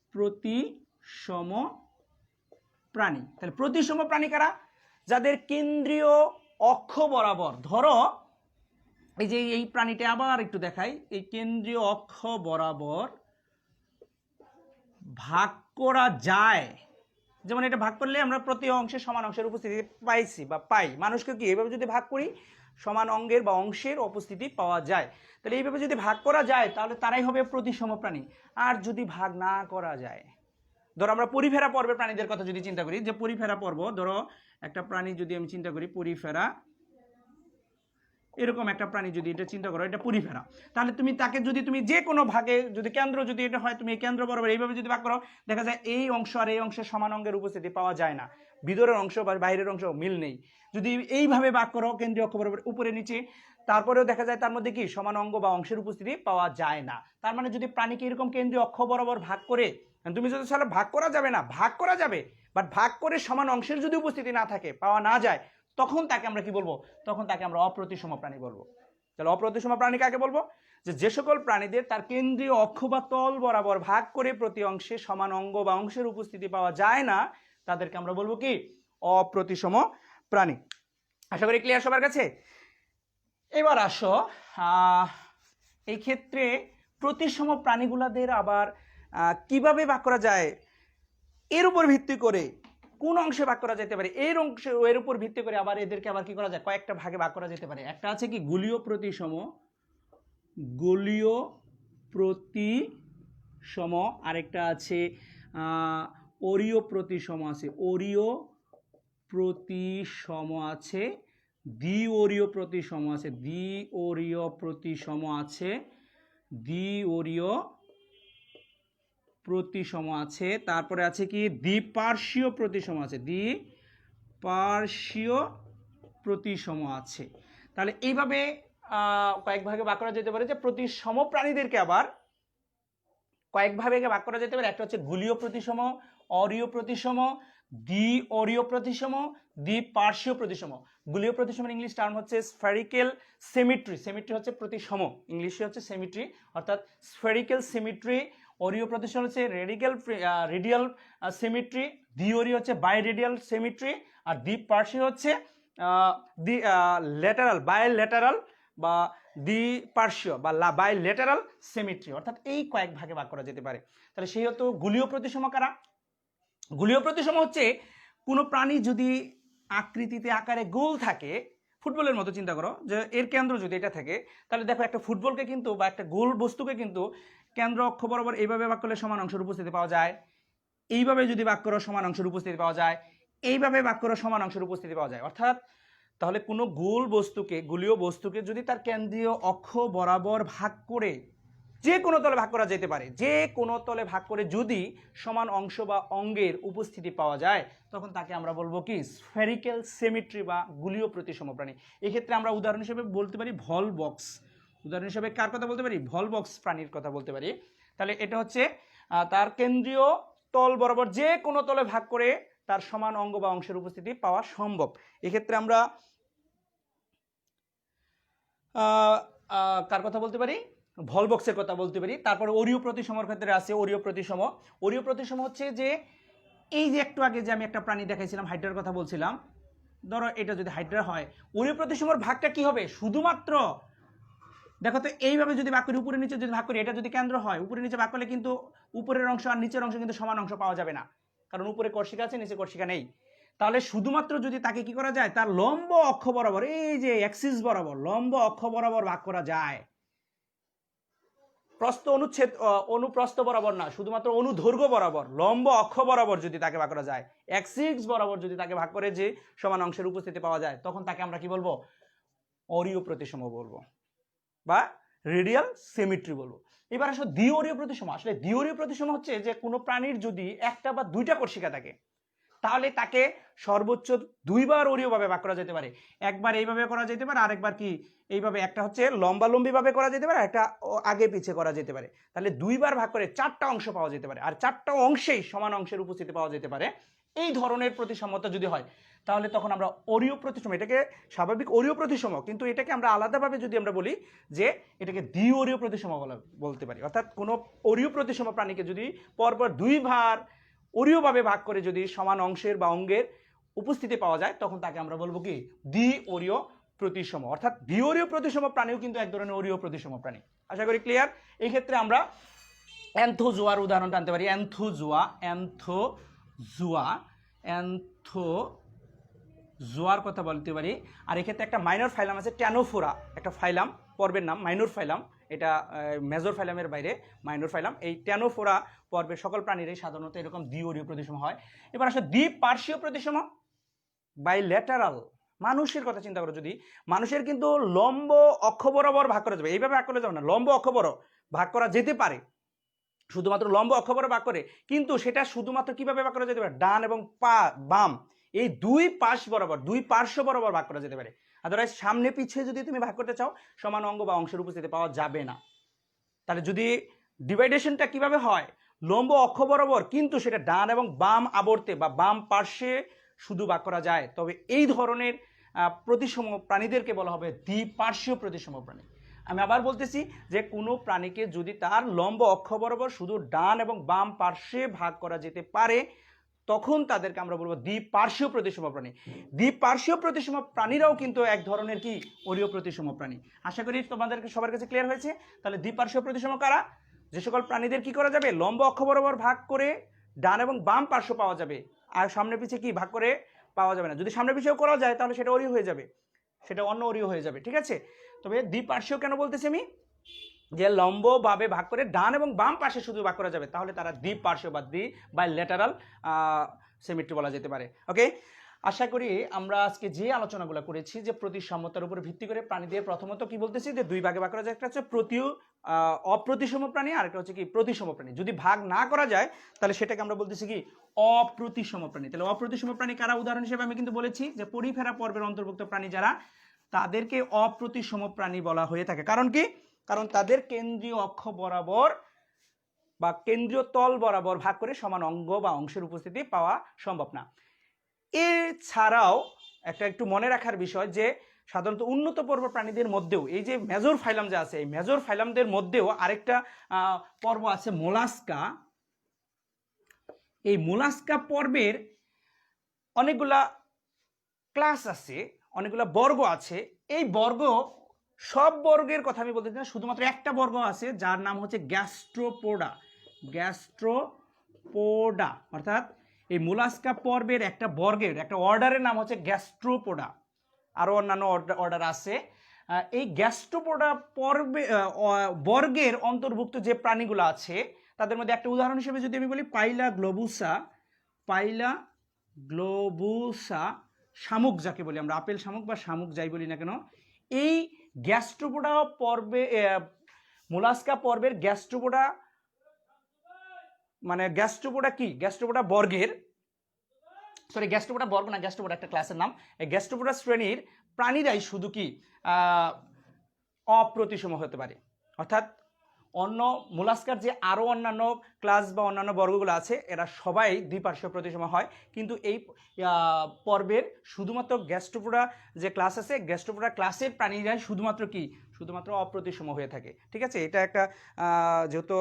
অপ্রতিসম প্রাণী। তাহলে প্রতিসম প্রাণী কারা, যাদের কেন্দ্রীয় অক্ষ বরাবর, ধরো এই যে এই প্রাণীটা আবার একটু দেখাই, এই কেন্দ্রীয় অক্ষ বরাবর ভাগ করা যায়, যেমন এটা ভাগ করলে আমরা প্রতি অংশে সমান অংশের উপস্থিতি পাইছি বা পাই। মানুষকে কি এইভাবে যদি ভাগ করি সমান অঙ্গের বা অংশের উপস্থিতি পাওয়া যায়, তাহলে এইভাবে যদি ভাগ করা যায় তাহলে তারাই হবে প্রতিসম প্রাণী। আর যদি ভাগ না করা যায়, ধরো আমরা পরিফেরা পর্বের প্রাণীদের কথা যদি চিন্তা করি, যে পরিফেরা পর্ব, ধরো একটা প্রাণী যদি আমি চিন্তা করি পরিফেরা, এরকম একটা প্রাণী যদি এটা চিন্তা করো, এটা পরিফেরা, তাহলে তুমি তাকে যদি তুমি যে কোনো ভাগে যদি কেন্দ্র যদি এটা হয়, তুমি এই কেন্দ্র বরাবর এইভাবে যদি ভাগ করো, দেখা যায় এই অংশ আর এই অংশের সমান অঙ্গের উপস্থিতি পাওয়া যায় না, ভিতরের অংশ বা বাইরের অংশ মিল নেই। যদি এইভাবে ভাগ করো কেন্দ্রীয় অক্ষ বরাবর উপরে নিচে, তারপরেও দেখা যায় তার মধ্যে কি সমান অঙ্গ বা অংশের উপস্থিতি পাওয়া যায় না। তার মানে যদি প্রাণীকে এরকম কেন্দ্রীয় অক্ষ বরাবর ভাগ করে, তুমি যদি তাহলে ভাগ করা যাবে না, ভাগ করা যাবে, বাট ভাগ করে সমান অংশের যদি উপস্থিতি না থাকে, পাওয়া না যায়, তখন তাকে আমরা কি বলবো, তখন তাকে আমরা অপ্রতিসম প্রাণী বলবো। তাহলে অপ্রতিসম প্রাণী কাকে বলবো, যে সকল প্রাণীদের তার কেন্দ্রীয় অক্ষ বা তল বরাবর ভাগ করে প্রতি অংশে সমান অঙ্গ বা অংশের উপস্থিতি পাওয়া যায় না, তাদেরকে আমরা বলবো কি অপ্রতিসম প্রাণী। আশা করি ক্লিয়ার সবার কাছে। এবার আসো এই ক্ষেত্রে প্রতিসম প্রাণীগুলাদের আবার কিভাবে ভাগ করা যায়, এর উপর ভিত্তি করে কোন অংশে ভাগ করা যেতে পারে, এর অংশে এর উপর ভিত্তি করে আবার এদেরকে আবার কি করা যায়, কয়েকটা ভাগে ভাগ করা যেতে পারে। একটা আছে কি গোলীয় প্রতিসম, গোলীয় প্রতিসম, আরেকটা আছে অরীয় প্রতিসম আছে, অরীয় প্রতিসম আছে, দ্বিঅরীয় প্রতিসম আছে, দ্বিঅরীয় প্রতিসম আছে, দ্বিঅরীয় প্রতিসম আছে, তারপরে আছে কি দ্বিপার্শ্বীয় প্রতিসম আছে, দ্বিপার্শ্বীয় প্রতিসম আছে। তাহলে এইভাবে কয়েক ভাগে ভাগ করা যেতে পারে, যে প্রতিসম প্রাণীদেরকে আবার কয়েক ভাগে ভাগ করা যেতে পারে। একটা হচ্ছে গোলীয় প্রতিসম, অরীয় প্রতিসম, দ্বিঅরীয় প্রতিসম, দ্বিপার্শ্বীয় প্রতিসম। গোলীয় প্রতিসমের ইংলিশ টার্ম হচ্ছে স্ফেরিক্যাল সিমেট্রি। সিমেট্রি হচ্ছে প্রতিসম, ইংলিশে হচ্ছে সিমেট্রি, অর্থাৎ স্ফেরিক্যাল সিমেট্রি। অরীয় প্রতিসম হচ্ছে রেডিয়াল সিমেট্রি। দ্বিঅরীয় হচ্ছে বাইরেডিয়াল সিমেট্রি। আর দ্বিপার্শ্বীয় হচ্ছে বাইলেটারাল বা দ্বিপার্শ্বীয় বা বাইলেটারাল সিমেট্রি, অর্থাৎ এই কয়েক ভাগে ভাগ করা যেতে পারে। তাহলে সেই হতো গোলীয় প্রতিসম কারা? গোলীয় প্রতিসম হচ্ছে কোনো প্রাণী যদি আকৃতিতে আকারে গোল থাকে, ফুটবলের মতো চিন্তা করো যে এর কেন্দ্র যদি এটা থাকে, তাহলে দেখো একটা ফুটবলকে কিন্তু বা একটা গোল বস্তুকে কিন্তু কেন্দ্র অক্ষ বরাবর এইভাবে ভাগ করলে সমান অংশের উপস্থিতি পাওয়া যায়, এইভাবে যদি ভাগ করো সমান অংশের উপস্থিতি পাওয়া যায়, এইভাবে ভাগ করো সমান অংশের উপস্থিতি পাওয়া যায়। অর্থাৎ তাহলে কোনো গোল বস্তুকে, গোলীয় বস্তুকে যদি তার কেন্দ্রীয় অক্ষ বরাবর ভাগ করে যে কোনো তলে ভাগ করা যেতে পারে, যে কোনো তলে ভাগ করে যদি সমান অংশ বা অঙ্গের উপস্থিতি পাওয়া যায়, তখন তাকে আমরা বলবো কি স্ফেরিক্যাল সিমেট্রি বা গোলীয় প্রতিসম প্রাণী। এক্ষেত্রে আমরা উদাহরণ হিসেবে বলতে পারি ভল বক্স। উদাহরণ হিসেবে কার কথা বলতে পারি? ভল বক্স প্রাণীর কথা বলতে পারি। তাহলে এটা হচ্ছে তার কেন্দ্রীয় তল বরাবর যে কোনো তলে ভাগ করে তার সমান অঙ্গ বা অংশের উপস্থিতি পাওয়া সম্ভব। এক্ষেত্রে আমরা কার কথা বলতে পারি? ভল বক্সের কথা বলতে পারি। তারপর অরীয় প্রতিসমর ক্ষেত্রে আছে অরীয় প্রতিসম। অরীয় প্রতিসম হচ্ছে যে এই যে একটু আগে যে আমি একটা প্রাণী দেখাইছিলাম, হাইড্রার কথা বলছিলাম, ধরো এটা যদি হাইড্রা হয়, অরীয় প্রতিসমর ভাগটা কি হবে? শুধুমাত্র দেখো তো এইভাবে যদি ভাগ করি, উপরে নিচে যদি ভাগ করি, এটা যদি কেন্দ্র হয়, উপরে নিচে ভাগ করলে কিন্তু উপরের অংশ আর নিচের অংশ কিন্তু সমান অংশ পাওয়া যাবে না, কারণ উপরে কর্ষিকা আছে, নিচে কর্ষিকা নেই। তাহলে শুধুমাত্র যদি তাকে কি করা যায়, তার লম্ব অক্ষ বরাবর, এই যে অ্যাক্সিস বরাবর, লম্ব অক্ষ বরাবর ভাগ করা যায়। প্রস্থ অনুচ্ছেদ অনুপ্রস্থ বরাবর না, শুধুমাত্র অনুদৈর্ঘ্য বরাবর, লম্ব অক্ষ বরাবর যদি তাকে ভাগ করা যায়, অ্যাক্সিস বরাবর যদি তাকে ভাগ করে যে সমান অংশের উপস্থিতি পাওয়া যায়, তখন তাকে আমরা কি বলবো? অরীয় প্রতিসম বলবো বা রেডিয়াল সিমেট্রি বলবো। এবার আসলে দ্বিঅরীয় প্রতিসম। আসলে দ্বিঅরীয় প্রতিসম হচ্ছে যে কোনো প্রাণীর যদি একটা বা দুইটা কর্ষিকা থাকে, তাহলে তাকে সর্বোচ্চ দুইবার অরীয়ভাবে ভাগ করা যেতে পারে। একবার এইভাবে করা যেতে পারে, আরেকবার কি এইভাবে, একটা হচ্ছে লম্বালম্বি ভাবে করা যেতে পারে, একটা আগে পিছে করা যেতে পারে। তাহলে দুইবার ভাগ করে চারটা অংশ পাওয়া যেতে পারে, আর চারটা অংশেই সমান অংশের উপস্থিতি পাওয়া যেতে পারে। এই ধরনের প্রতিসমতা যদি হয়, তাহলে তখন আমরা অরীয় প্রতিসম, এটাকে স্বাভাবিক অরীয় প্রতিসম, কিন্তু এটাকে আমরা আলাদাভাবে যদি আমরা বলি যে এটাকে দ্বিঅরীয় প্রতিসম বলতে পারি। অর্থাৎ কোনো অরীয় প্রতিসম প্রাণীকে যদি পরপর দুইবার অরীয়ভাবে ভাগ করে যদি সমান অংশের বা অঙ্গের উপস্থিতি পাওয়া যায়, তখন তাকে আমরা বলবো কি দ্বিঅরীয় প্রতিসম। অর্থাৎ দ্বিঅরীয় প্রতিসম প্রাণীও কিন্তু এক ধরনের অরীয় প্রতিসম প্রাণী। আশা করি ক্লিয়ার। এই ক্ষেত্রে আমরা অ্যান্থোজোয়ার উদাহরণ টানতে পারি। অ্যান্থোজোয়ার কথা বলতে পারি। আর এক্ষেত্রে একটা মাইনর ফাইলাম আছে ট্যানোফোরা, একটা ফাইলাম, পর্বের নাম মাইনর ফাইলাম, এটা মেজর ফাইলামের বাইরে মাইনর ফাইলাম। এই ট্যানোফোরা পর্বের সকল প্রাণীরই সাধারণত এরকম দ্বিঅরীয় প্রতিসম হয়। এবার আসলে দ্বিপার্শ্বীয় প্রতিসম, বাইলেটারাল। মানুষের কথা চিন্তা করো, যদি মানুষের কিন্তু লম্ব অক্ষ বরাবর ভাগ করা যাবে, এইভাবে ভাগ করা যাবে না, লম্ব অক্ষ বরাবর ভাগ করা যেতে পারে, শুধুমাত্র লম্ব অক্ষ বরাবর ভাগ করে, কিন্তু সেটা শুধুমাত্র কিভাবে ভাগ করা যেতে পারে? ডান এবং বাম এই দুই পাশ বরাবর, দুই পার্শ্ব বরাবর ভাগ করা যেতে পারে। আদারওয়াইজ সামনে পিছিয়ে যদি তুমি ভাগ করতে চাও, সমান অঙ্গ বা অংশের উপস্থিতি পাওয়া যাবে না। তাহলে যদি ডিভাইডেশনটা কিভাবে হয়? লম্ব অক্ষ বরাবর, কিন্তু সেটা ডান এবং বাম আবর্তে বা বাম পার্শ্বে শুধু ভাগ করা যায়, তবে এই ধরনের প্রতিসম প্রাণীদেরকে বলা হবে দ্বিপার্শ্বীয় প্রতিসম প্রাণী। আমি আবার বলতেছি যে কোনো প্রাণীকে যদি তার লম্ব অক্ষ বরাবর শুধু ডান এবং বাম পার্শ্বে ভাগ করা যেতে পারে, তখন তাদেরকে আমরা বলবো দ্বিপার্শ্বীয় প্রতিসম প্রাণী। দ্বিপার্শ্বীয় প্রতিসম প্রাণীরাও কিন্তু এক ধরনের কি অরীয় প্রতিসম প্রাণী। আশা করি তোমাদেরকে সবার কাছে ক্লিয়ার হয়েছে। তাহলে দ্বিপার্শ্বীয় প্রতিসম কারা? যে সকল প্রাণীদের কি করা যাবে? লম্ব অক্ষ বরাবর ভাগ করে ডান এবং বাম পার্শ্ব পাওয়া যাবে, আর সামনে পিছে কি ভাগ করে পাওয়া যাবে না। যদি সামনে পিছেও করা যায়, তাহলে সেটা অরীয় হয়ে যাবে, সেটা অন্য অরীয় হয়ে যাবে। ঠিক আছে? তবে দ্বিপার্শ্বীয় কেন বলতেছি আমি? যে লম্বভাবে ভাগ করে ডান এবং বাম পাশে শুধু ভাগ করা যাবে, তাহলে তারা দ্বিপার্শ্বীয় বা বাইলেটারাল সিমেট্রি বলা যেতে পারে। ওকে, আশা করি আমরা আজকে যে আলোচনাগুলো করেছি, যে প্রতিসমতার উপর ভিত্তি করে প্রাণীদের প্রথমত কি বলতেছি, যে দুই ভাগে ভাগ করা যায়। একটা হচ্ছে অপ্রতিসম প্রাণী, আর একটা হচ্ছে কি প্রতিসম প্রাণী। যদি ভাগ না করা যায়, তাহলে সেটাকে আমরা বলতেছি কি অপ্রতিসম প্রাণী। তাহলে অপ্রতিসম প্রাণী কারা? উদাহরণ হিসেবে আমি কিন্তু বলেছি যে পরিফেরা পর্বের অন্তর্ভুক্ত প্রাণী যারা, তাদেরকে অপ্রতিসম প্রাণী বলা হয়ে থাকে। কারণ কি? কারণ তাদের কেন্দ্রীয় অক্ষ বরাবর বা কেন্দ্রীয় তল বরাবর ভাগ করে সমান অঙ্গ বা অংশের উপস্থিতি পাওয়া সম্ভব না। এছাড়াও একটু মনে রাখার বিষয় যে সাধারণত উন্নত পর্ব প্রাণীদের মধ্যেও এই যে মেজর ফাইলাম যে আছে, এই মেজর ফাইলামদের মধ্যেও আরেকটা পর্ব আছে মোলাস্কা। এই মোলাস্কা পর্বের অনেকগুলা ক্লাস আছে, অনেকগুলা বর্গ আছে। এই বর্গ সব বর্গের কথা আমি বলতে চাই না, শুধুমাত্র একটা বর্গ আছে যার নাম হচ্ছে গ্যাস্ট্রোপোডা। গ্যাস্ট্রোপোডা অর্থাৎ এই মোলাস্কা পর্বের একটা বর্গের একটা অর্ডারের নাম হচ্ছে গ্যাস্ট্রোপোডা। আরও অন্যান্য অর্ডার আছে। এই গ্যাস্ট্রোপোডা পর্বে বর্গের অন্তর্ভুক্ত যে প্রাণীগুলো আছে তাদের মধ্যে একটা উদাহরণ হিসেবে যদি আমি বলি পাইলা গ্লোবুসা শামুক, যাকে বলি আমরা আপেল শামুক বা শামুক যাই বলি না কেন, এই গ্যাস্ট্রোপোডা পর্বে মোলাস্কা পর্বের গ্যাস্ট্রোপোডা মানে গ্যাস্ট্রোপোডা কি গ্যাস্ট্রোপোডা বর্গের গ্যাস্ট্রোপোডা বর্গ না, গ্যাস্ট্রোপোডা একটা ক্লাসের নাম। এই গ্যাস্ট্রোপোডা শ্রেণীর প্রাণীরাই শুধু কি অপ্রতিসম হতে পারে, অর্থাৎ অন্য মোলাস্কার যে আরও অন্যান্য ক্লাস বা অন্যান্য বর্গগুলো আছে এরা সবাই দ্বিপার্শ্বীয় প্রতিসম হয়, কিন্তু এই পর্বের শুধুমাত্র গ্যাস্ট্রোপোডা যে ক্লাস আছে গ্যাস্ট্রোপোডা ক্লাসের প্রাণীরাই শুধুমাত্র অপ্রতিসম হয়ে থাকে। ঠিক আছে, এটা একটা যেহেতু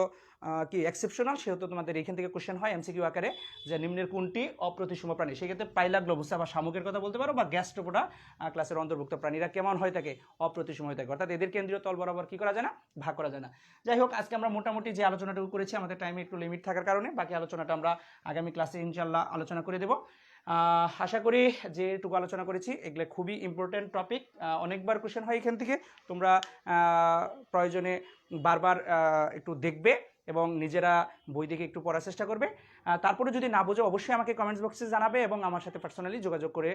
কি এক্সেপশনাল, সেহেতু তোমাদের এইখান থেকে কোশ্চেন হয় এমসিকিউ আকারে যে নিম্নের কোনটি অপ্রতিসম প্রাণী। সেক্ষেত্রে পাইলা গ্লোবুসা বা শামুকের কথা বলতে পারো, বা গ্যাস্ট্রোপোডা ক্লাসের অন্তর্ভুক্ত প্রাণীরা কেমন হয়ে থাকে, অপ্রতিসম হয়ে থাকে, অর্থাৎ এদের কেন্দ্রীয় তল বরাবর কি করা যায় না, ভাগ করা যায় না। যাই হোক, আজকে আমরা মোটামুটি যে আলোচনাটুকু করেছি আমাদের টাইমে একটু লিমিট থাকার কারণে বাকি আলোচনাটা আমরা আগামী ক্লাসে ইনশাল্লাহ আলোচনা করে দেব। আশা করি যেটুকু আলোচনা করেছি এগুলো খুবই ইম্পর্টেন্ট টপিক, অনেকবার কোশ্চেন হয় এখান থেকে, তোমরা প্রয়োজনে বারবার একটু দেখবে এবং নিজেরা বই দেখে একটু পড়ার চেষ্টা করবে। তারপরে যদি না বোঝো অবশ্যই আমাকে কমেন্টস বক্সে জানাবে এবং আমার সাথে পার্সোনালি যোগাযোগ করে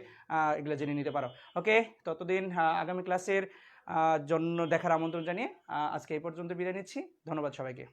এগুলো জেনে নিতে পারো। ওকে, ততদিন আগামী ক্লাসের জন্য দেখার আমন্ত্রণ জানিয়ে আজকে এই পর্যন্ত বিদায় নিচ্ছি। ধন্যবাদ সবাইকে।